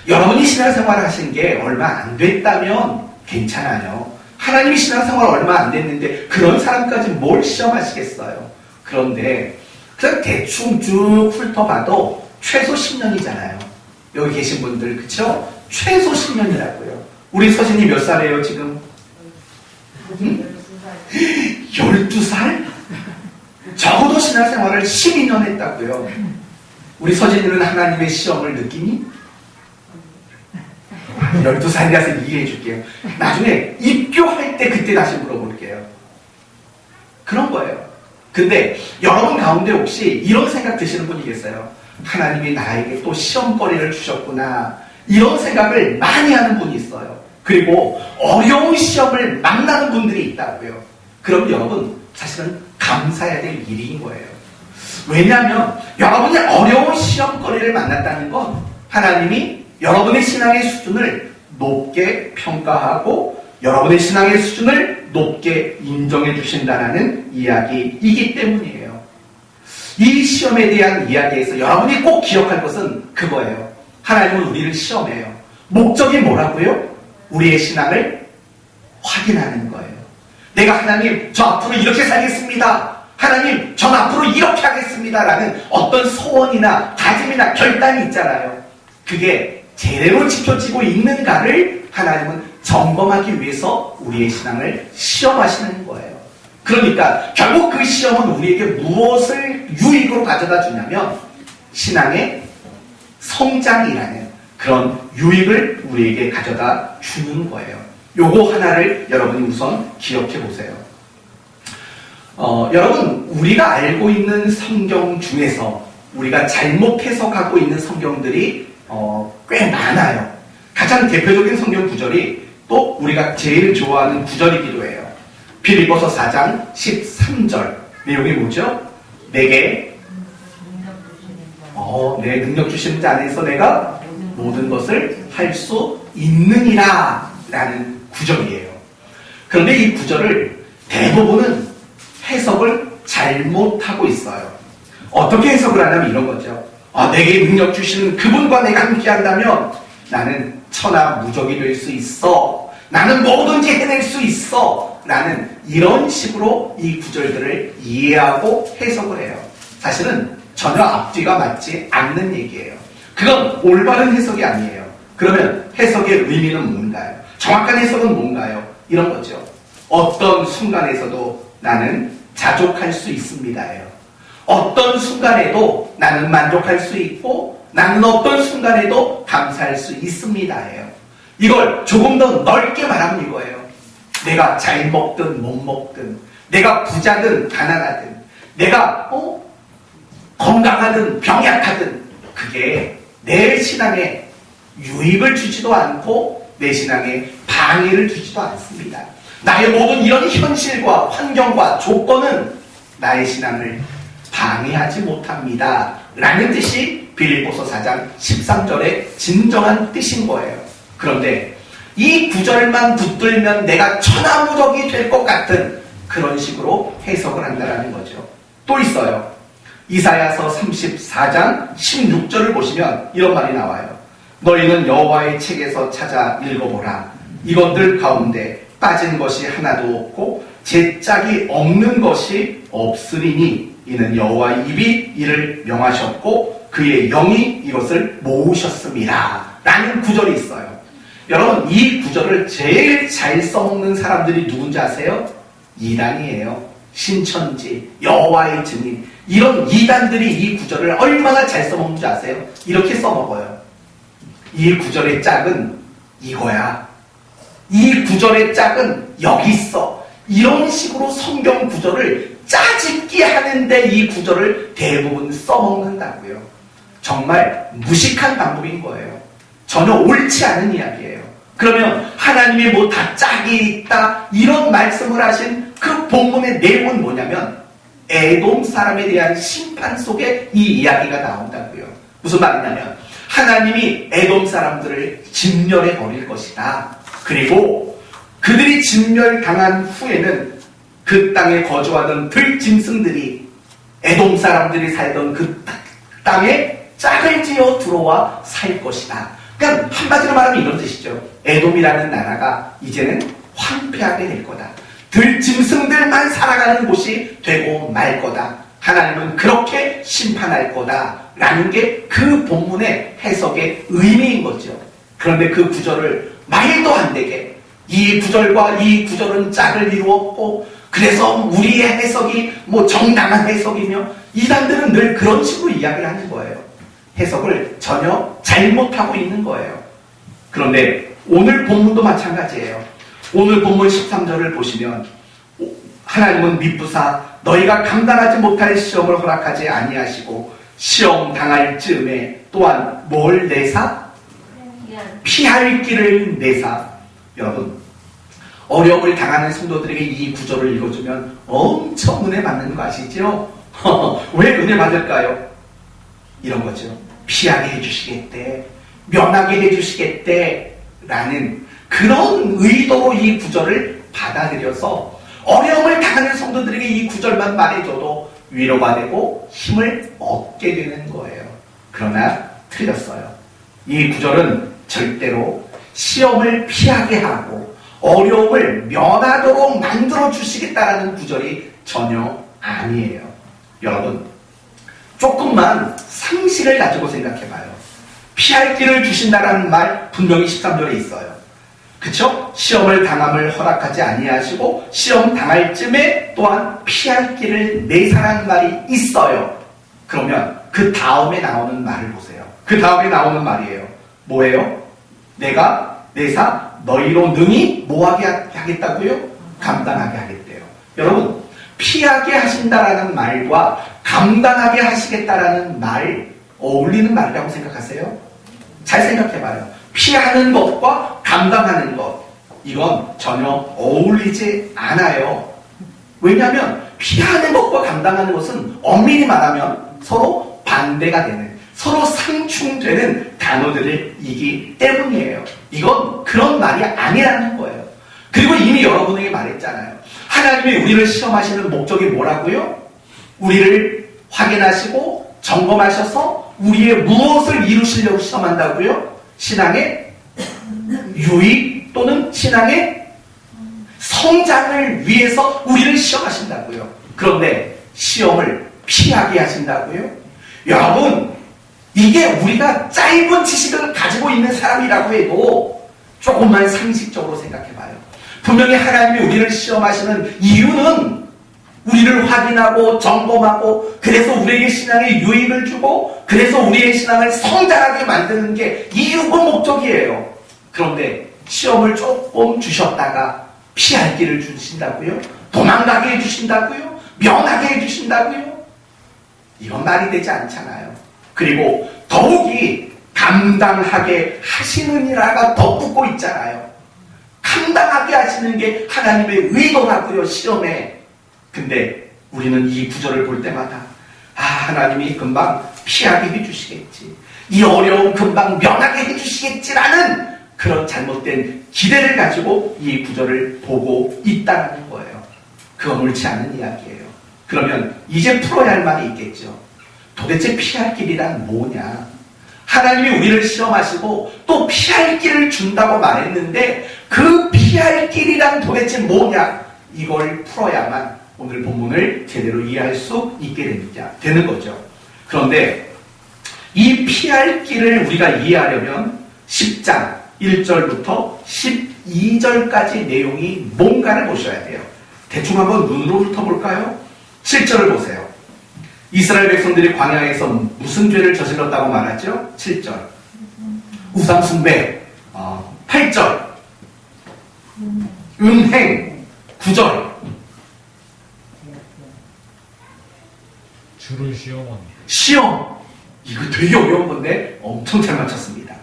여러분이 신앙생활을 하신 게 얼마 안 됐다면 괜찮아요. 하나님이 신앙생활 얼마 안 됐는데 그런 사람까지 뭘 시험하시겠어요. 그런데 그냥 대충 쭉 훑어봐도 최소 10년이잖아요. 여기 계신 분들, 그쵸? 최소 10년이라고요. 우리 서진이 몇 살이에요 지금? 12살? 적어도 신앙생활을 12년 했다고요. 우리 서진이는 하나님의 시험을 느끼니? 12살이라서 이해해 줄게요. 나중에 입교할 때 그때 다시 물어볼게요. 그런 거예요. 근데 여러분 가운데 혹시 이런 생각 드시는 분이 계세요? 하나님이 나에게 또 시험거리를 주셨구나. 이런 생각을 많이 하는 분이 있어요. 그리고 어려운 시험을 만나는 분들이 있다고요. 그럼 여러분 사실은 감사해야 될 일인 거예요. 왜냐하면 여러분이 어려운 시험거리를 만났다는 건 하나님이 여러분의 신앙의 수준을 높게 평가하고 여러분의 신앙의 수준을 높게 인정해 주신다는 이야기이기 때문이에요. 이 시험에 대한 이야기에서 여러분이 꼭 기억할 것은 그거예요. 하나님은 우리를 시험해요. 목적이 뭐라고요? 우리의 신앙을 확인하는 거예요. 내가 하나님 저 앞으로 이렇게 살겠습니다. 하나님 전 앞으로 이렇게 하겠습니다. 라는 어떤 소원이나 다짐이나 결단이 있잖아요. 그게 제대로 지켜지고 있는가를 하나님은 점검하기 위해서 우리의 신앙을 시험하시는 거예요. 그러니까 결국 그 시험은 우리에게 무엇을 유익으로 가져다 주냐면 신앙의 성장이라는 그런 유익을 우리에게 가져다 주는 거예요. 요거 하나를 여러분이 우선 기억해 보세요. 여러분 우리가 알고 있는 성경 중에서 우리가 잘못 해석하고 있는 성경들이 꽤 많아요. 가장 대표적인 성경 구절이 또 우리가 제일 좋아하는 구절이기도 해요. 빌립보서 4장 13절 내용이 뭐죠? 내게 내 능력 주시는 자 안에서 내가 모든 것을 할 수 있느니라 라는 구절이에요. 그런데 이 구절을 대부분은 해석을 잘못하고 있어요. 어떻게 해석을 하냐면 이런 거죠. 내게 능력 주시는 그분과 내가 함께 한다면 나는 천하무적이 될 수 있어. 나는 뭐든지 해낼 수 있어. 라는 이런 식으로 이 구절들을 이해하고 해석을 해요. 사실은 전혀 앞뒤가 맞지 않는 얘기예요. 그건 올바른 해석이 아니에요. 그러면 해석의 의미는 뭔가요? 정확한 해석은 뭔가요? 이런 거죠. 어떤 순간에서도 나는 자족할 수 있습니다예요. 어떤 순간에도 나는 만족할 수 있고 나는 어떤 순간에도 감사할 수 있습니다예요. 이걸 조금 더 넓게 말하면 이거예요. 내가 잘 먹든 못 먹든 내가 부자든 가난하든 내가 건강하든 병약하든 그게 내 신앙에 유익을 주지도 않고 내 신앙에 방해를 주지도 않습니다. 나의 모든 이런 현실과 환경과 조건은 나의 신앙을 방해하지 못합니다. 라는 뜻이 빌립보서 4장 13절의 진정한 뜻인 거예요. 그런데 이 구절만 붙들면 내가 천하무적이 될 것 같은 그런 식으로 해석을 한다는 거죠. 또 있어요. 이사야서 34장 16절을 보시면 이런 말이 나와요. 너희는 여호와의 책에서 찾아 읽어보라. 이것들 가운데 빠진 것이 하나도 없고 제짝이 없는 것이 없으리니 이는 여호와의 입이 이를 명하셨고 그의 영이 이것을 모으셨습니다. 라는 구절이 있어요. 여러분 이 구절을 제일 잘 써먹는 사람들이 누군지 아세요? 이단이에요. 신천지, 여호와의 증인 이런 이단들이 이 구절을 얼마나 잘 써먹는지 아세요? 이렇게 써먹어요. 이 구절의 짝은 이거야. 이 구절의 짝은 여기 있어. 이런 식으로 성경 구절을 짜집기 하는데 이 구절을 대부분 써먹는다고요. 정말 무식한 방법인 거예요. 전혀 옳지 않은 이야기예요. 그러면 하나님이 뭐 다 짝이 있다 이런 말씀을 하신 그 본문의 내용은 뭐냐면 에돔 사람에 대한 심판 속에 이 이야기가 나온다고요. 무슨 말이냐면 하나님이 에돔 사람들을 진멸해 버릴 것이다. 그리고 그들이 진멸당한 후에는 그 땅에 거주하던 들짐승들이 에돔 사람들이 살던 그 땅에 짝을 지어 들어와 살 것이다. 그러니까 한마디로 말하면 이런 뜻이죠. 에돔이라는 나라가 이제는 황폐하게 될 거다. 들짐승들만 살아가는 곳이 되고 말 거다. 하나님은 그렇게 심판할 거다. 라는 게 그 본문의 해석의 의미인 거죠. 그런데 그 구절을 말도 안 되게 이 구절과 이 구절은 짝을 이루었고 그래서 우리의 해석이 뭐 정당한 해석이며 이단들은 늘 그런 식으로 이야기를 하는 거예요. 해석을 전혀 잘못하고 있는 거예요. 그런데 오늘 본문도 마찬가지예요. 오늘 본문 13절을 보시면 하나님은 미쁘사 너희가 감당하지 못할 시험을 허락하지 아니하시고 시험 당할 즈음에 또한 뭘 내사? 피할 길을 내사. 여러분, 어려움을 당하는 성도들에게 이 구절을 읽어주면 엄청 은혜 받는 거 아시죠? 왜 은혜 받을까요? 이런 거죠. 피하게 해주시겠대, 면하게 해주시겠대 라는 그런 의도로 이 구절을 받아들여서 어려움을 당하는 성도들에게 이 구절만 말해줘도 위로가 되고 힘을 얻게 되는 거예요. 그러나 틀렸어요. 이 구절은 절대로 시험을 피하게 하고 어려움을 면하도록 만들어 주시겠다라는 구절이 전혀 아니에요. 여러분, 조금만 상식을 가지고 생각해봐요. 피할 길을 주신다라는 말 분명히 13절에 있어요. 그쵸? 시험을 당함을 허락하지 아니하시고 시험 당할 쯤에 또한 피할 길을 내사라는 말이 있어요. 그러면 그 다음에 나오는 말을 보세요. 그 다음에 나오는 말이에요. 뭐예요? 내가 내사 너희로 능히 뭐하게 하겠다고요? 감당하게 하겠대요. 여러분, 피하게 하신다라는 말과 감당하게 하시겠다라는 말 어울리는 말이라고 생각하세요? 잘 생각해봐요. 피하는 것과 감당하는 것, 이건 전혀 어울리지 않아요. 왜냐하면 피하는 것과 감당하는 것은 엄밀히 말하면 서로 반대가 되는, 서로 상충되는 단어들이기 때문이에요. 이건 그런 말이 아니라는 거예요. 그리고 이미 여러분에게 말했잖아요. 하나님이 우리를 시험하시는 목적이 뭐라고요? 우리를 확인하시고 점검하셔서 우리의 무엇을 이루시려고 시험한다고요? 신앙의 유익 또는 신앙의 성장을 위해서 우리를 시험하신다고요. 그런데 시험을 피하게 하신다고요? 여러분, 이게 우리가 짧은 지식을 가지고 있는 사람이라고 해도 조금만 상식적으로 생각해봐요. 분명히 하나님이 우리를 시험하시는 이유는 우리를 확인하고 점검하고 그래서 우리에게 신앙의 유익을 주고 그래서 우리의 신앙을 성장하게 만드는 게 이유고 목적이에요. 그런데 시험을 조금 주셨다가 피할 길을 주신다고요? 도망가게 해주신다고요? 면하게 해주신다고요? 이건 말이 되지 않잖아요. 그리고 더욱이 감당하게 하시느니라가 덧붙고 있잖아요. 감당하게 하시는 게 하나님의 의도라고요, 시험에. 근데 우리는 이 구절을 볼 때마다 하나님이 금방 피하게 해주시겠지, 이 어려움 금방 면하게 해주시겠지라는 그런 잘못된 기대를 가지고 이 구절을 보고 있다는 거예요. 그건 옳지 않은 이야기예요. 그러면 이제 풀어야 할 말이 있겠죠. 도대체 피할 길이란 뭐냐? 하나님이 우리를 시험하시고 또 피할 길을 준다고 말했는데 그 피할 길이란 도대체 뭐냐? 이걸 풀어야만 오늘 본문을 제대로 이해할 수 있게 되는 거죠. 그런데 이 피할 길을 우리가 이해하려면 10장 1절부터 12절까지 내용이 뭔가를 보셔야 돼요. 대충 한번 눈으로 훑어볼까요? 7절을 보세요. 이스라엘 백성들이 광야에서 무슨 죄를 저질렀다고 말하죠? 7절. 우상 숭배. 8절. 음행. 9절. 주를 시험하니. 시험. 이거 되게 어려운 건데 엄청 잘 맞췄습니다.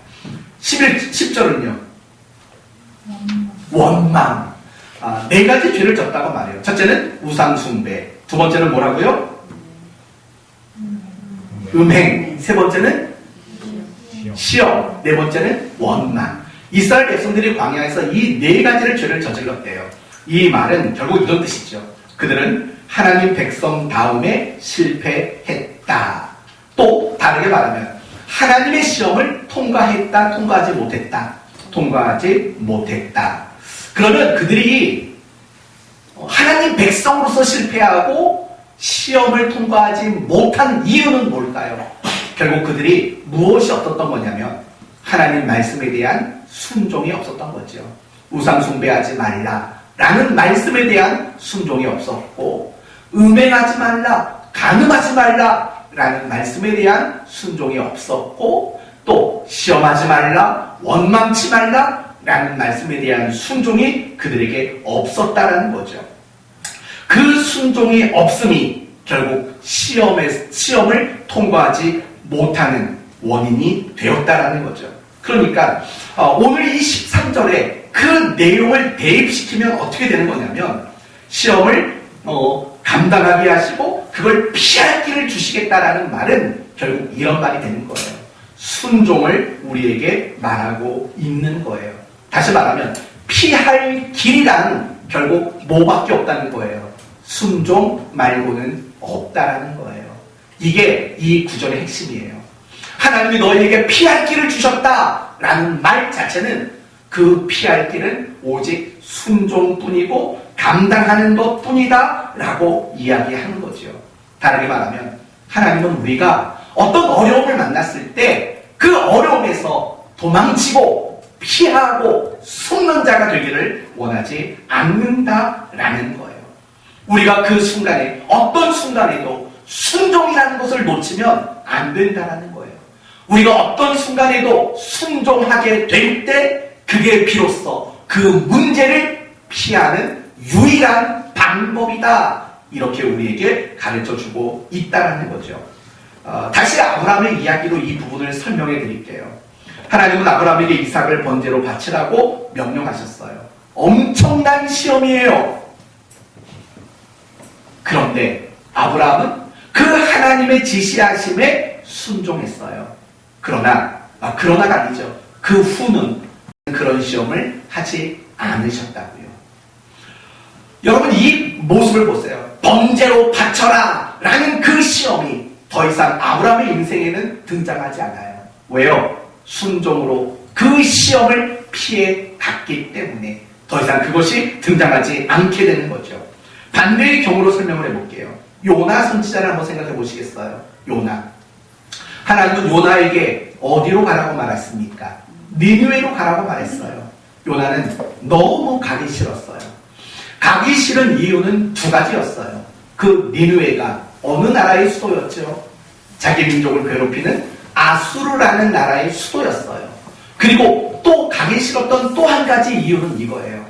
10절은요. 원망. 네 가지 죄를 졌다고 말해요. 첫째는 우상 숭배. 두 번째는 뭐라고요? 음행. 세 번째는 시험. 네 번째는 원망. 이스라엘 백성들이 광야에서 이 네 가지를 죄를 저질렀대요. 이 말은 결국 이런 뜻이죠. 그들은 하나님 백성 다음에 실패했다. 또 다르게 말하면 하나님의 시험을 통과했다, 통과하지 못했다. 통과하지 못했다. 그러면 그들이 하나님 백성으로서 실패하고 시험을 통과하지 못한 이유는 뭘까요? 결국 그들이 무엇이 없었던 거냐면 하나님 말씀에 대한 순종이 없었던 거죠. 우상 숭배하지 말라라는 말씀에 대한 순종이 없었고, 음행하지 말라, 간음하지 말라라는 말씀에 대한 순종이 없었고, 또 시험하지 말라, 원망치 말라라는 말씀에 대한 순종이 그들에게 없었다라는 거죠. 그 순종이 없음이 결국 시험을 통과하지 못하는 원인이 되었다라는 거죠. 그러니까 오늘 이 13절에 그 내용을 대입시키면 어떻게 되는 거냐면 시험을 감당하게 하시고 그걸 피할 길을 주시겠다라는 말은 결국 이런 말이 되는 거예요. 순종을 우리에게 말하고 있는 거예요. 다시 말하면 피할 길이란 결국 뭐밖에 없다는 거예요. 순종 말고는 없다라는 거예요. 이게 이 구절의 핵심이에요. 하나님이 너희에게 피할 길을 주셨다라는 말 자체는 그 피할 길은 오직 순종뿐이고 감당하는 것뿐이다 라고 이야기하는 거죠. 다르게 말하면 하나님은 우리가 어떤 어려움을 만났을 때 그 어려움에서 도망치고 피하고 숨는 자가 되기를 원하지 않는다라는 거예요. 우리가 그 순간에 어떤 순간에도 순종이라는 것을 놓치면 안 된다라는 거예요. 우리가 어떤 순간에도 순종하게 될 때 그게 비로소 그 문제를 피하는 유일한 방법이다. 이렇게 우리에게 가르쳐주고 있다는 거죠. 다시 아브라함의 이야기로 이 부분을 설명해 드릴게요. 하나님은 아브라함에게 이삭을 번제로 바치라고 명령하셨어요. 엄청난 시험이에요. 그런데 아브라함은 그 하나님의 지시하심에 순종했어요. 그러나가 아니죠. 그 후는 그런 시험을 하지 않으셨다고요. 여러분 이 모습을 보세요. 번제로 바쳐라 라는 그 시험이 더 이상 아브라함의 인생에는 등장하지 않아요. 왜요? 순종으로 그 시험을 피해 갔기 때문에 더 이상 그것이 등장하지 않게 되는 거죠. 반대의 경우로 설명을 해볼게요. 요나 선지자를 한번 생각해 보시겠어요? 요나. 하나님은 요나에게 어디로 가라고 말했습니까? 니느웨로 가라고 말했어요. 요나는 너무 가기 싫었어요. 가기 싫은 이유는 두 가지였어요. 그 니느웨가 어느 나라의 수도였죠? 자기 민족을 괴롭히는 아수르라는 나라의 수도였어요. 그리고 또 가기 싫었던 또 한 가지 이유는 이거예요.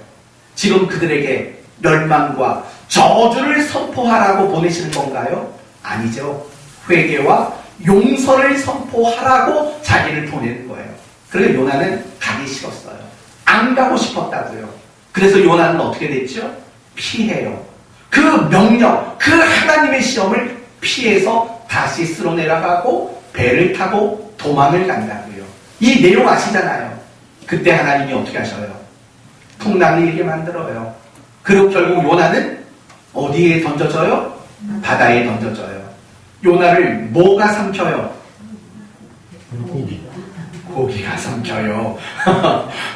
지금 그들에게 멸망과 저주를 선포하라고 보내시는 건가요? 아니죠. 회개와 용서를 선포하라고 자기를 보내는 거예요. 그래서 요나는 가기 싫었어요. 안 가고 싶었다고요. 그래서 요나는 어떻게 됐죠? 피해요. 그 명령, 그 하나님의 시험을 피해서 다시 쓸어 내려가고 배를 타고 도망을 간다고요. 이 내용 아시잖아요. 그때 하나님이 어떻게 하셔요? 풍랑이 일게 만들어요. 그리고 결국 요나는 어디에 던져져요? 바다에 던져져요. 요나를 뭐가 삼켜요? 고기가 삼켜요.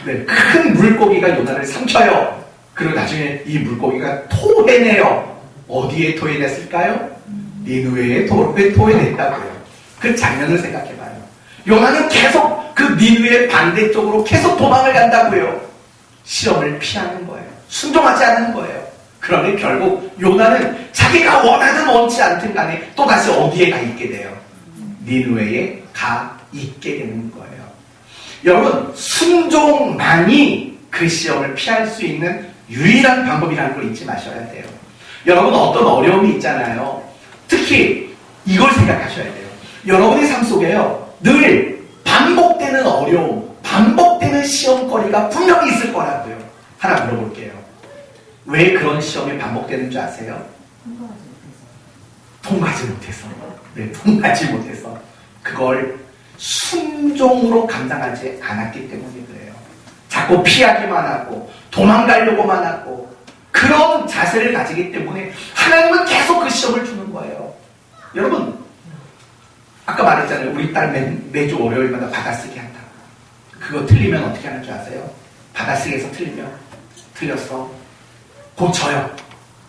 네, 큰 물고기가 요나를 삼켜요. 그리고 나중에 이 물고기가 토해내요. 어디에 토해냈을까요? 니느웨에 토해냈다고요. 그 장면을 생각해봐요. 요나는 계속 그 니느웨 반대쪽으로 계속 도망을 간다고요. 시험을 피하는 거예요. 순종하지 않는 거예요. 그러면 결국 요나는 자기가 원하든 원치 않든 간에 또다시 어디에 가 있게 돼요? 니느웨에 가 있게 되는 거예요. 여러분, 순종만이 그 시험을 피할 수 있는 유일한 방법이라는 걸 잊지 마셔야 돼요. 여러분, 어떤 어려움이 있잖아요. 특히 이걸 생각하셔야 돼요. 여러분의 삶 속에요, 늘 반복되는 어려움, 반복되는 시험거리가 분명히 있을 거라고요. 하나 물어볼게요. 왜 그런 시험이 반복되는 줄 아세요? 통과하지 못해서. 네, 통과하지 못해서. 그걸 순종으로 감당하지 않았기 때문에 그래요. 자꾸 피하기만 하고 도망가려고만 하고 그런 자세를 가지기 때문에 하나님은 계속 그 시험을 주는 거예요. 여러분, 아까 말했잖아요. 우리 딸 매주 월요일마다 받아쓰기 한다. 그거 틀리면 어떻게 하는 줄 아세요? 받아쓰기에서 틀리면 틀렸어. 고쳐요.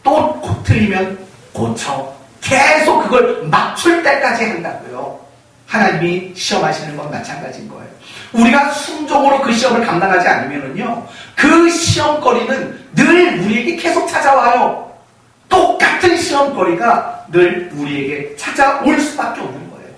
또 틀리면 고쳐. 계속 그걸 맞출 때까지 한다고요. 하나님이 시험하시는 건 마찬가지인 거예요. 우리가 순종으로 그 시험을 감당하지 않으면요, 그 시험거리는 늘 우리에게 계속 찾아와요. 똑같은 시험거리가 늘 우리에게 찾아올 수밖에 없는 거예요.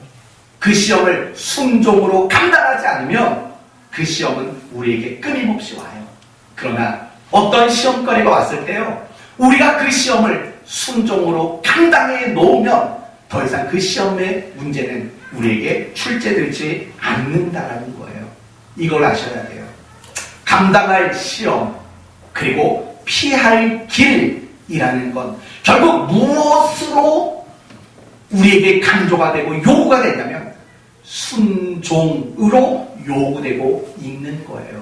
그 시험을 순종으로 감당하지 않으면 그 시험은 우리에게 끊임없이 와요. 그러나 어떤 시험거리가 왔을 때요, 우리가 그 시험을 순종으로 감당해 놓으면 더 이상 그 시험의 문제는 우리에게 출제되지 않는다라는 거예요. 이걸 아셔야 돼요. 감당할 시험, 그리고 피할 길이라는 건 결국 무엇으로 우리에게 강조가 되고 요구가 되냐면 순종으로 요구되고 있는 거예요.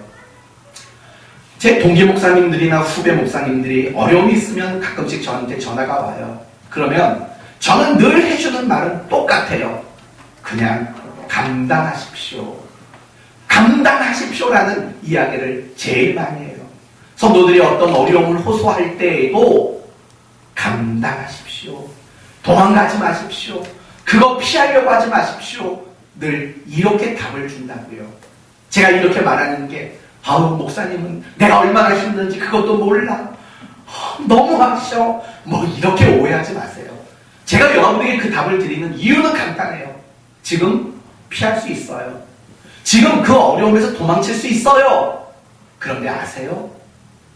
제 동기 목사님들이나 후배 목사님들이 어려움이 있으면 가끔씩 저한테 전화가 와요. 그러면 저는 늘 해주는 말은 똑같아요. 그냥 감당하십시오. 감당하십시오라는 이야기를 제일 많이 해요. 성도들이 어떤 어려움을 호소할 때에도 감당하십시오. 도망가지 마십시오. 그거 피하려고 하지 마십시오. 늘 이렇게 답을 준다고요. 제가 이렇게 말하는 게 아우 목사님은 내가 얼마나 힘든지 그것도 몰라. 너무 하셔. 뭐 이렇게 오해하지 마세요. 제가 여러분에게 그 답을 드리는 이유는 간단해요. 지금 피할 수 있어요. 지금 그 어려움에서 도망칠 수 있어요. 그런데 아세요?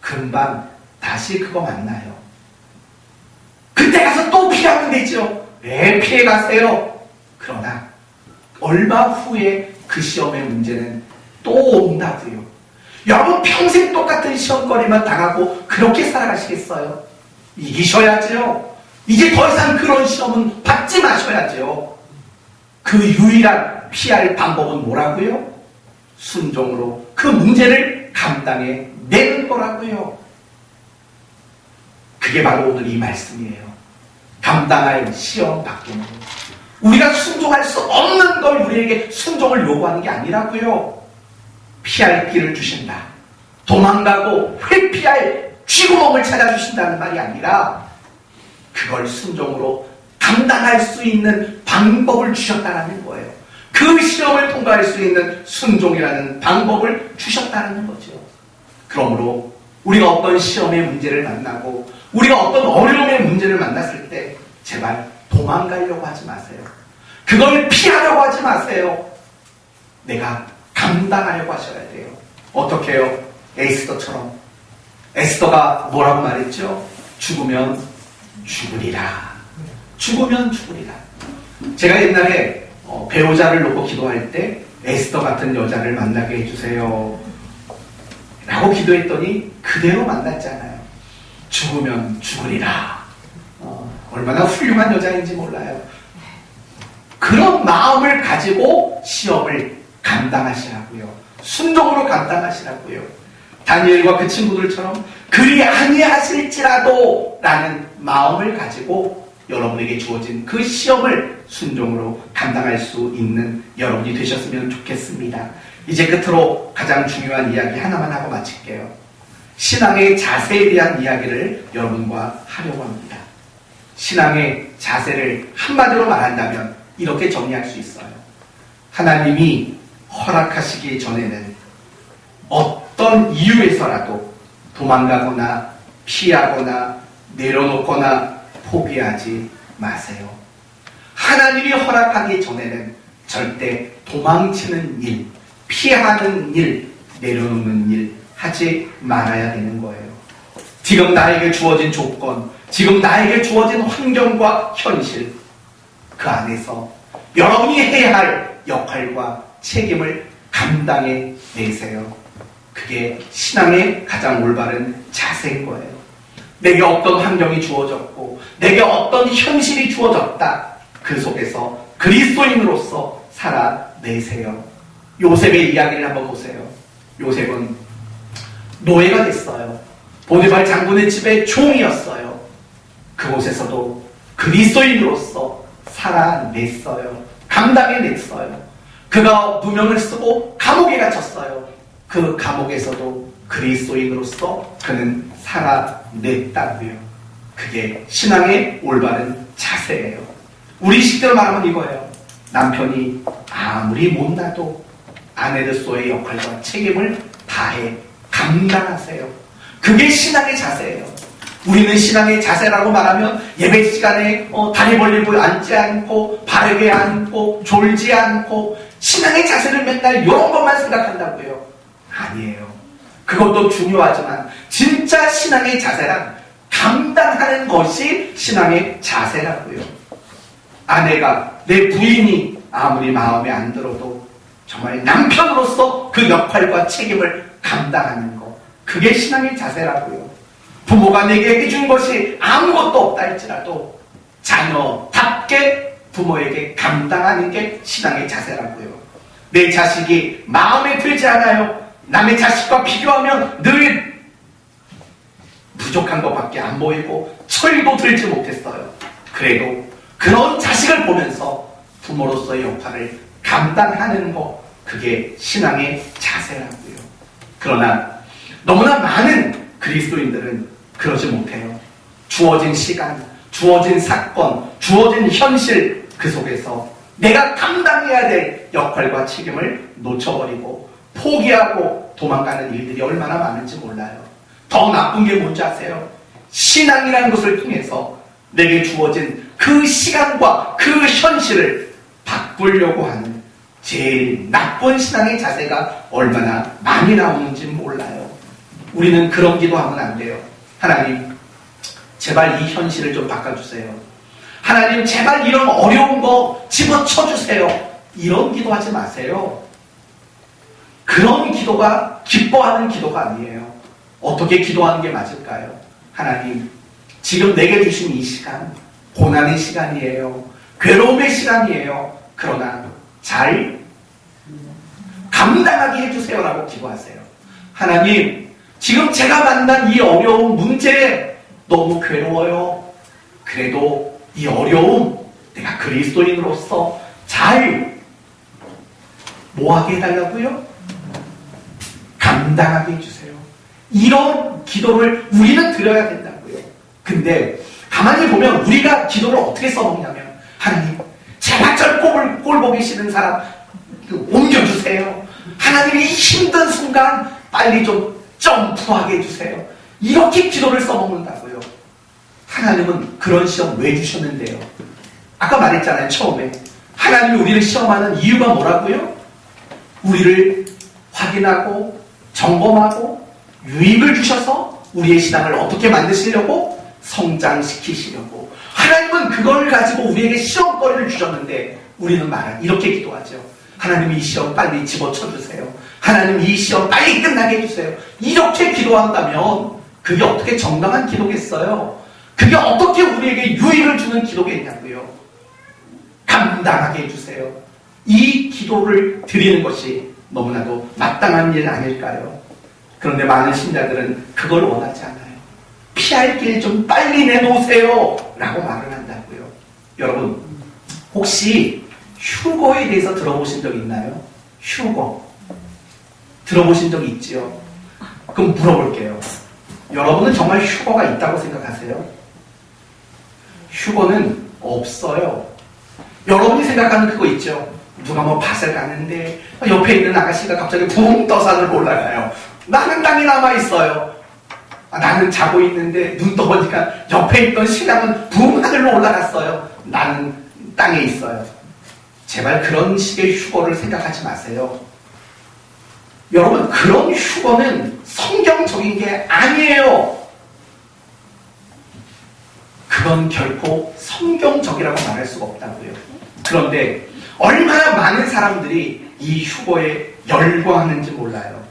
금방 다시 그거 만나요. 그때 가서 또 피하면 되죠. 왜 피해 가세요? 그러나 얼마 후에 그 시험의 문제는 또 온다고요. 여러분 평생 똑같은 시험거리만 당하고 그렇게 살아가시겠어요? 이기셔야죠. 이제 더 이상 그런 시험은 받지 마셔야죠. 그 유일한 피할 방법은 뭐라고요? 순종으로 그 문제를 감당해 내는 거라고요. 그게 바로 오늘 이 말씀이에요. 감당할 시험 받기는 우리가 순종할 수 없는 걸 우리에게 순종을 요구하는 게 아니라고요. 피할 길을 주신다. 도망가고 회피할 쥐구멍을 찾아주신다는 말이 아니라 그걸 순종으로 감당할 수 있는 방법을 주셨다는 거예요. 그 시험을 통과할 수 있는 순종이라는 방법을 주셨다는 거죠. 그러므로 우리가 어떤 시험의 문제를 만나고 우리가 어떤 어려움의 문제를 만났을 때 제발 도망가려고 하지 마세요. 그걸 피하려고 하지 마세요. 내가 감당하려고 하셔야 돼요. 어떻게 해요? 에스더처럼. 에스더가 뭐라고 말했죠? 죽으면 죽으리라. 죽으면 죽으리라. 제가 옛날에 배우자를 놓고 기도할 때 에스더 같은 여자를 만나게 해주세요 라고 기도했더니 그대로 만났잖아요. 죽으면 죽으리라. 얼마나 훌륭한 여자인지 몰라요. 그런 마음을 가지고 시험을 감당하시라고요. 순종으로 감당하시라고요. 다니엘과 그 친구들처럼 그리 아니하실지라도 라는 마음을 가지고 여러분에게 주어진 그 시험을 순종으로 감당할 수 있는 여러분이 되셨으면 좋겠습니다. 이제 끝으로 가장 중요한 이야기 하나만 하고 마칠게요. 신앙의 자세에 대한 이야기를 여러분과 하려고 합니다. 신앙의 자세를 한마디로 말한다면 이렇게 정리할 수 있어요. 하나님이 허락하시기 전에는 어떤 이유에서라도 도망가거나 피하거나 내려놓거나 포기하지 마세요. 하나님이 허락하기 전에는 절대 도망치는 일, 피하는 일, 내려놓는 일 하지 말아야 되는 거예요. 지금 나에게 주어진 조건, 지금 나에게 주어진 환경과 현실, 그 안에서 여러분이 해야 할 역할과 책임을 감당해 내세요. 그게 신앙의 가장 올바른 자세인 거예요. 내게 어떤 환경이 주어졌고 내게 어떤 현실이 주어졌다. 그 속에서 그리스도인으로서 살아내세요. 요셉의 이야기를 한번 보세요. 요셉은 노예가 됐어요. 보디발 장군의 집의 종이었어요. 그곳에서도 그리스도인으로서 살아냈어요. 감당해냈어요. 그가 누명을 쓰고 감옥에 갇혔어요. 그 감옥에서도 그리스도인으로서 그는 살아냈다고요. 그게 신앙의 올바른 자세예요. 우리 식대로 말하면 이거예요. 남편이 아무리 못나도 아내로서의 역할과 책임을 다해 감당하세요. 그게 신앙의 자세예요. 우리는 신앙의 자세라고 말하면 예배 시간에 다리 벌리고 앉지 않고 바르게 앉고 졸지 않고 신앙의 자세를 맨날 이런 것만 생각한다고요. 아니에요. 그것도 중요하지만 진짜 신앙의 자세란 감당하는 것이 신앙의 자세라고요. 아내가 내 부인이 아무리 마음에 안 들어도 정말 남편으로서 그 역할과 책임을 감당하는 것. 그게 신앙의 자세라고요. 부모가 내게 해준 것이 아무것도 없다 할지라도 자녀답게 부모에게 감당하는 게 신앙의 자세라고요. 내 자식이 마음에 들지 않아요. 남의 자식과 비교하면 늘 부족한 것밖에 안 보이고 철도 들지 못했어요. 그래도 그런 자식을 보면서 부모로서의 역할을 감당하는 것, 그게 신앙의 자세라고요. 그러나 너무나 많은 그리스도인들은 그러지 못해요. 주어진 시간, 주어진 사건, 주어진 현실, 그 속에서 내가 감당해야 될 역할과 책임을 놓쳐버리고 포기하고 도망가는 일들이 얼마나 많은지 몰라요. 더 나쁜 게 뭔지 아세요? 신앙이라는 것을 통해서 내게 주어진 그 시간과 그 현실을 바꾸려고 하는 제일 나쁜 신앙의 자세가 얼마나 많이 나오는지 몰라요. 우리는 그런 기도하면 안 돼요. 하나님, 제발 이 현실을 좀 바꿔주세요. 하나님, 제발 이런 어려운 거 집어쳐주세요. 이런 기도하지 마세요. 그런 기도가 기뻐하는 기도가 아니에요. 어떻게 기도하는 게 맞을까요? 하나님, 지금 내게 주신 이 시간, 고난의 시간이에요. 괴로움의 시간이에요. 그러나 잘 감당하게 해주세요라고 기도하세요. 하나님, 지금 제가 만난 이 어려운 문제 너무 괴로워요. 그래도 이 어려움 내가 그리스도인으로서 잘 뭐하게 해달라고요? 감당하게 해주세요. 이런 기도를 우리는 드려야 된다고요. 근데 가만히 보면 우리가 기도를 어떻게 써먹냐면, 하나님, 제발 절 꼴 보기 싫은 사람 옮겨주세요. 하나님이 이 힘든 순간 빨리 좀 점프하게 해주세요. 이렇게 기도를 써먹는다고요. 하나님은 그런 시험 왜 주셨는데요? 아까 말했잖아요. 처음에 하나님이 우리를 시험하는 이유가 뭐라고요? 우리를 확인하고 점검하고 유익을 주셔서 우리의 신앙을 어떻게 만드시려고? 성장시키시려고. 하나님은 그걸 가지고 우리에게 시험거리를 주셨는데 우리는 이렇게 기도하죠. 하나님, 이 시험 빨리 집어쳐주세요. 하나님, 이 시험 빨리 끝나게 해주세요. 이렇게 기도한다면 그게 어떻게 정당한 기도겠어요? 그게 어떻게 우리에게 유익을 주는 기도겠냐고요. 감당하게 해주세요. 이 기도를 드리는 것이 너무나도 마땅한 일 아닐까요? 그런데 많은 신자들은 그걸 원하지 않아요. 피할 길 좀 빨리 내놓으세요 라고 말을 한다고요. 여러분, 혹시 휴거에 대해서 들어보신 적 있나요? 휴거 들어보신 적 있지요? 그럼 물어볼게요. 여러분은 정말 휴거가 있다고 생각하세요? 휴거는 없어요. 여러분이 생각하는 그거 있죠? 누가 뭐 밭을 가는데 옆에 있는 아가씨가 갑자기 붕 떠서 하늘로 올라가요. 나는 땅에 남아있어요. 나는 자고 있는데 눈 떠보니까 옆에 있던 신랑은 붕 하늘로 올라갔어요. 나는 땅에 있어요. 제발 그런 식의 휴거를 생각하지 마세요. 여러분, 그런 휴거는 성경적인 게 아니에요. 그건 결코 성경적이라고 말할 수가 없다고요. 그런데 얼마나 많은 사람들이 이 휴거에 열광하는지 몰라요.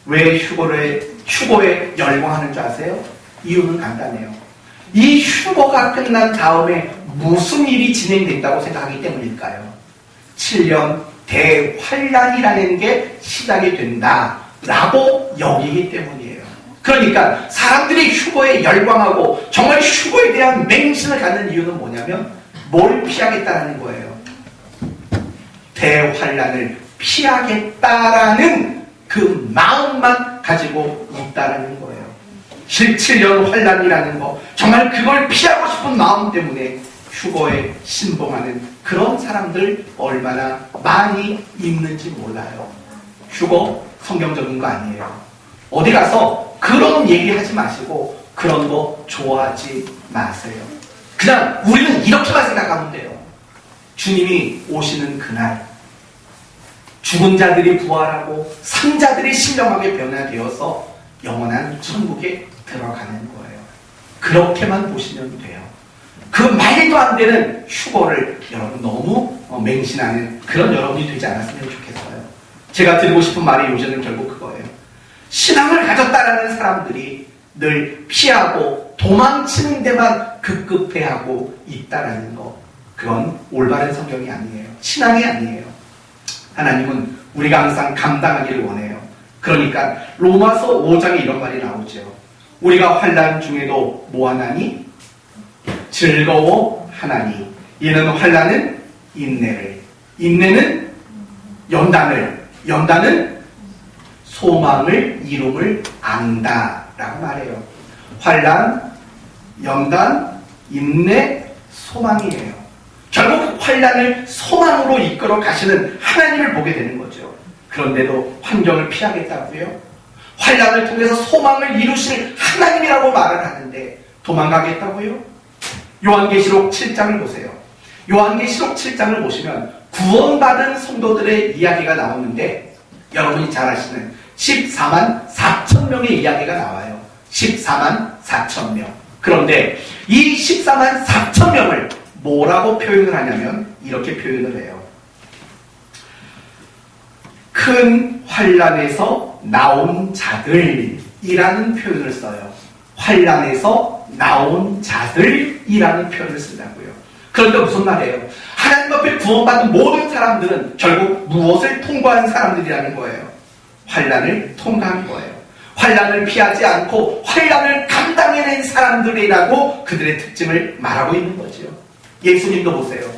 왜 휴거에 열광하는 줄 아세요? 이유는 간단해요. 이 휴거가 끝난 다음에 무슨 일이 진행된다고 생각하기 때문일까요? 7년 대환란이라는 게 시작이 된다라고 여기기 때문이에요. 그러니까 사람들이 휴거에 열광하고 정말 휴거에 대한 맹신을 갖는 이유는 뭐냐면 뭘 피하겠다는 거예요. 대환란을 피하겠다라는 그 마음만 가지고 있다라는 거예요. 7년 환란이라는 거, 정말 그걸 피하고 싶은 마음 때문에 휴거에 신봉하는 그런 사람들 얼마나 많이 있는지 몰라요. 휴거 성경적인 거 아니에요. 어디 가서 그런 얘기하지 마시고 그런 거 좋아하지 마세요. 그냥 우리는 이렇게만 생각하면 돼요. 주님이 오시는 그날 죽은 자들이 부활하고 상자들이 신령하게 변화되어서 영원한 천국에 들어가는 거예요. 그렇게만 보시면 돼요. 그 말도 안 되는 휴거를 여러분 너무 맹신하는 그런 여러분이 되지 않았으면 좋겠어요. 제가 드리고 싶은 말이 요즘은 결국 그거예요. 신앙을 가졌다라는 사람들이 늘 피하고 도망치는 데만 급급해하고 있다라는 거. 그건 올바른 성경이 아니에요. 신앙이 아니에요. 하나님은 우리가 항상 감당하기를 원해요. 그러니까 로마서 5장에 이런 말이 나오죠. 우리가 환난 중에도 뭐하나니? 즐거워하나니. 이는 환난은 인내를, 인내는 연단을, 연단은 소망을 이룸을 안다라고 말해요. 환난, 연단, 인내, 소망이에요. 결국 환난을 소망으로 이끌어 가시는 하나님을 보게 되는 거죠. 그런데도 환경을 피하겠다고요? 환난을 통해서 소망을 이루실 하나님이라고 말을 하는데 도망가겠다고요? 요한계시록 7장을 보세요. 요한계시록 7장을 보시면 구원받은 성도들의 이야기가 나오는데 여러분이 잘 아시는 14만 4천 명의 이야기가 나와요. 14만 4천 명. 그런데 이 14만 4천 명을 뭐라고 표현을 하냐면 이렇게 표현을 해요. 큰 환난에서 나온 자들이라는 표현을 써요. 환난에서 나온 자들이라는 표현을 쓴다고요. 그런데 무슨 말이에요? 하나님 앞에 구원받은 모든 사람들은 결국 무엇을 통과한 사람들이라는 거예요? 환난을 통과한 거예요. 환난을 피하지 않고 환난을 감당해낸 사람들이라고 그들의 특징을 말하고 있는 거죠. 예수님도 보세요.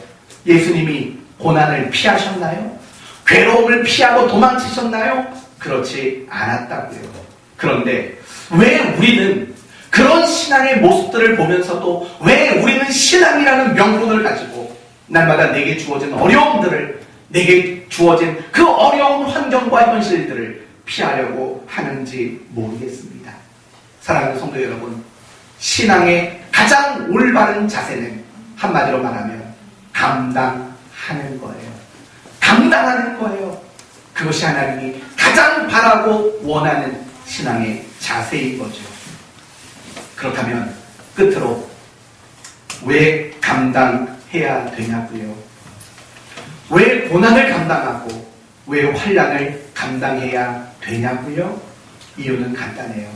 예수님이 고난을 피하셨나요? 괴로움을 피하고 도망치셨나요? 그렇지 않았다고요. 그런데 왜 우리는 그런 신앙의 모습들을 보면서도 왜 우리는 신앙이라는 명분을 가지고 날마다 내게 주어진 어려움들을, 내게 주어진 그 어려운 환경과 현실들을 피하려고 하는지 모르겠습니다. 사랑하는 성도 여러분, 신앙의 가장 올바른 자세는 한마디로 말하면 감당하는 거예요. 감당하는 거예요. 그것이 하나님이 가장 바라고 원하는 신앙의 자세인 거죠. 그렇다면 끝으로 왜 감당해야 되냐고요? 왜 고난을 감당하고 왜 환난을 감당해야 되냐고요? 이유는 간단해요.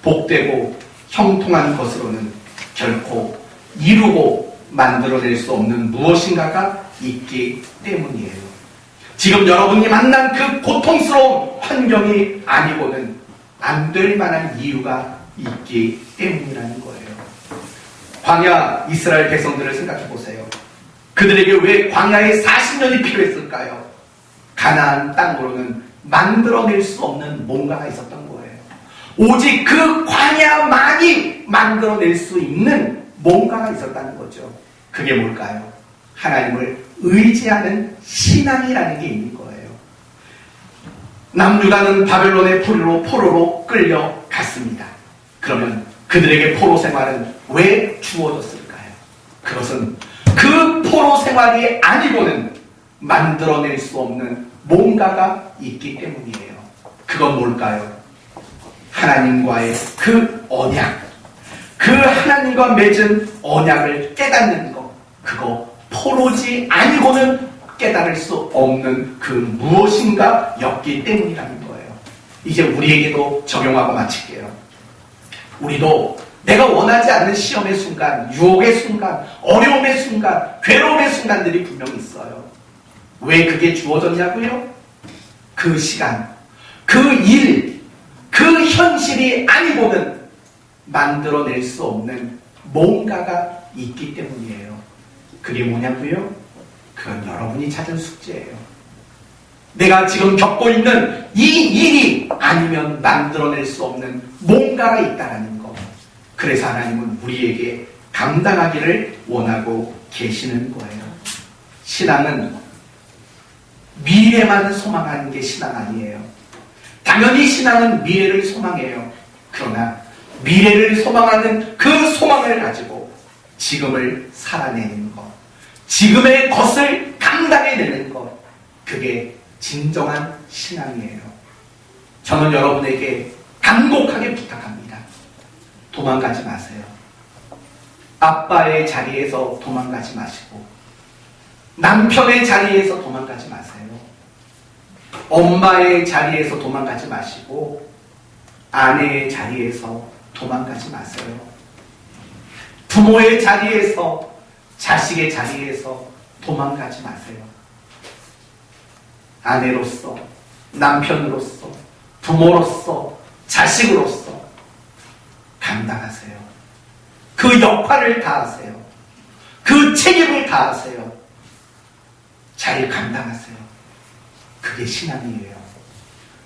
복되고 형통한 것으로는 결코 이루고 만들어낼 수 없는 무엇인가가 있기 때문이에요. 지금 여러분이 만난 그 고통스러운 환경이 아니고는 안 될 만한 이유가 있기 때문이라는 거예요. 광야 이스라엘 백성들을 생각해 보세요. 그들에게 왜 광야에 40년이 필요했을까요? 가나안 땅으로는 만들어낼 수 없는 뭔가가 있었던 거예요. 오직 그 광야만이 만들어낼 수 있는 뭔가가 있었다는 거죠. 그게 뭘까요? 하나님을 의지하는 신앙이라는 게 있는 거예요. 남유다는 바벨론의 포로로 끌려갔습니다. 그러면 그들에게 포로 생활은 왜 주어졌을까요? 그것은 그 포로 생활이 아니고는 만들어낼 수 없는 뭔가가 있기 때문이에요. 그건 뭘까요? 하나님과의 그 언약, 그 하나님과 맺은 언약을 깨닫는 것, 그거 포로지 아니고는 깨달을 수 없는 그 무엇인가였기 때문이라는 거예요. 이제 우리에게도 적용하고 마칠게요. 우리도 내가 원하지 않는 시험의 순간, 유혹의 순간, 어려움의 순간, 괴로움의 순간들이 분명히 있어요. 왜 그게 주어졌냐고요? 그 시간, 그 일, 그 현실이 아니고는 만들어낼 수 없는 뭔가가 있기 때문이에요. 그게 뭐냐고요? 그건 여러분이 찾은 숙제예요. 내가 지금 겪고 있는 이 일이 아니면 만들어낼 수 없는 뭔가가 있다는 거. 그래서 하나님은 우리에게 감당하기를 원하고 계시는 거예요. 신앙은 미래만 소망하는 게 신앙 아니에요. 당연히 신앙은 미래를 소망해요. 그러나 미래를 소망하는 그 소망을 가지고 지금을 살아내는 것, 지금의 것을 감당해내는 것, 그게 진정한 신앙이에요. 저는 여러분에게 간곡하게 부탁합니다. 도망가지 마세요. 아빠의 자리에서 도망가지 마시고 남편의 자리에서 도망가지 마세요. 엄마의 자리에서 도망가지 마시고 아내의 자리에서 도망가지 마세요. 부모의 자리에서, 자식의 자리에서 도망가지 마세요. 아내로서, 남편으로서, 부모로서, 자식으로서 감당하세요. 그 역할을 다하세요. 그 책임을 다하세요. 잘 감당하세요. 그게 신앙이에요.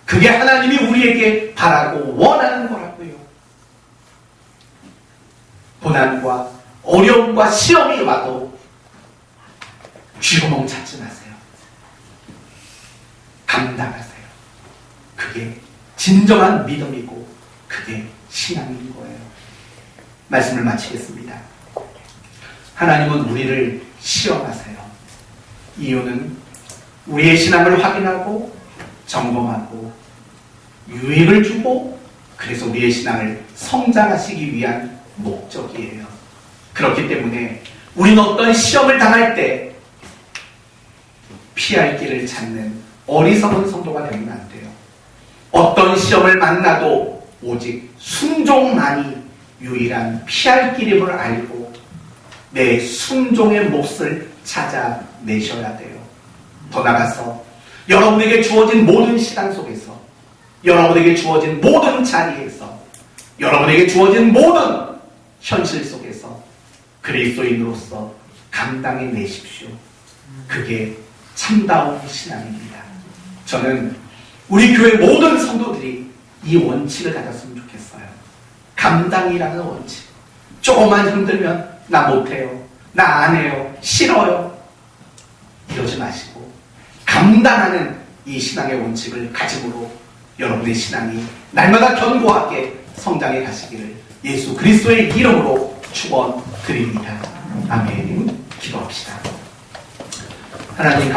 그게 하나님이 우리에게 바라고 원하는 거라고요. 고난과 어려움과 시험이 와도 쥐구멍 찾지 마세요. 감당하세요. 그게 진정한 믿음이고 그게 신앙인 거예요. 말씀을 마치겠습니다. 하나님은 우리를 시험하세요. 이유는 우리의 신앙을 확인하고 점검하고 유익을 주고 그래서 우리의 신앙을 성장하시기 위한 목적이에요. 그렇기 때문에 우리는 어떤 시험을 당할 때 피할 길을 찾는 어리석은 성도가 되면 안 돼요. 어떤 시험을 만나도 오직 순종만이 유일한 피할 길임을 알고 내 순종의 몫을 찾아내셔야 돼요. 더 나아가서 여러분에게 주어진 모든 시간 속에서, 여러분에게 주어진 모든 자리에서, 여러분에게 주어진 모든 현실 속에서 그리스도인으로서 감당해내십시오. 그게 참다운 신앙입니다. 저는 우리 교회 모든 성도들이 이 원칙을 가졌으면 좋겠어요. 감당이라는 원칙. 조금만 힘들면 나 못해요, 나 안 해요, 싫어요, 이러지 마시고 감당하는 이 신앙의 원칙을 가짐으로 여러분의 신앙이 날마다 견고하게 성장해 가시기를 예수 그리스도의 이름으로 축원드립니다. 아멘. 기도합시다. 하나님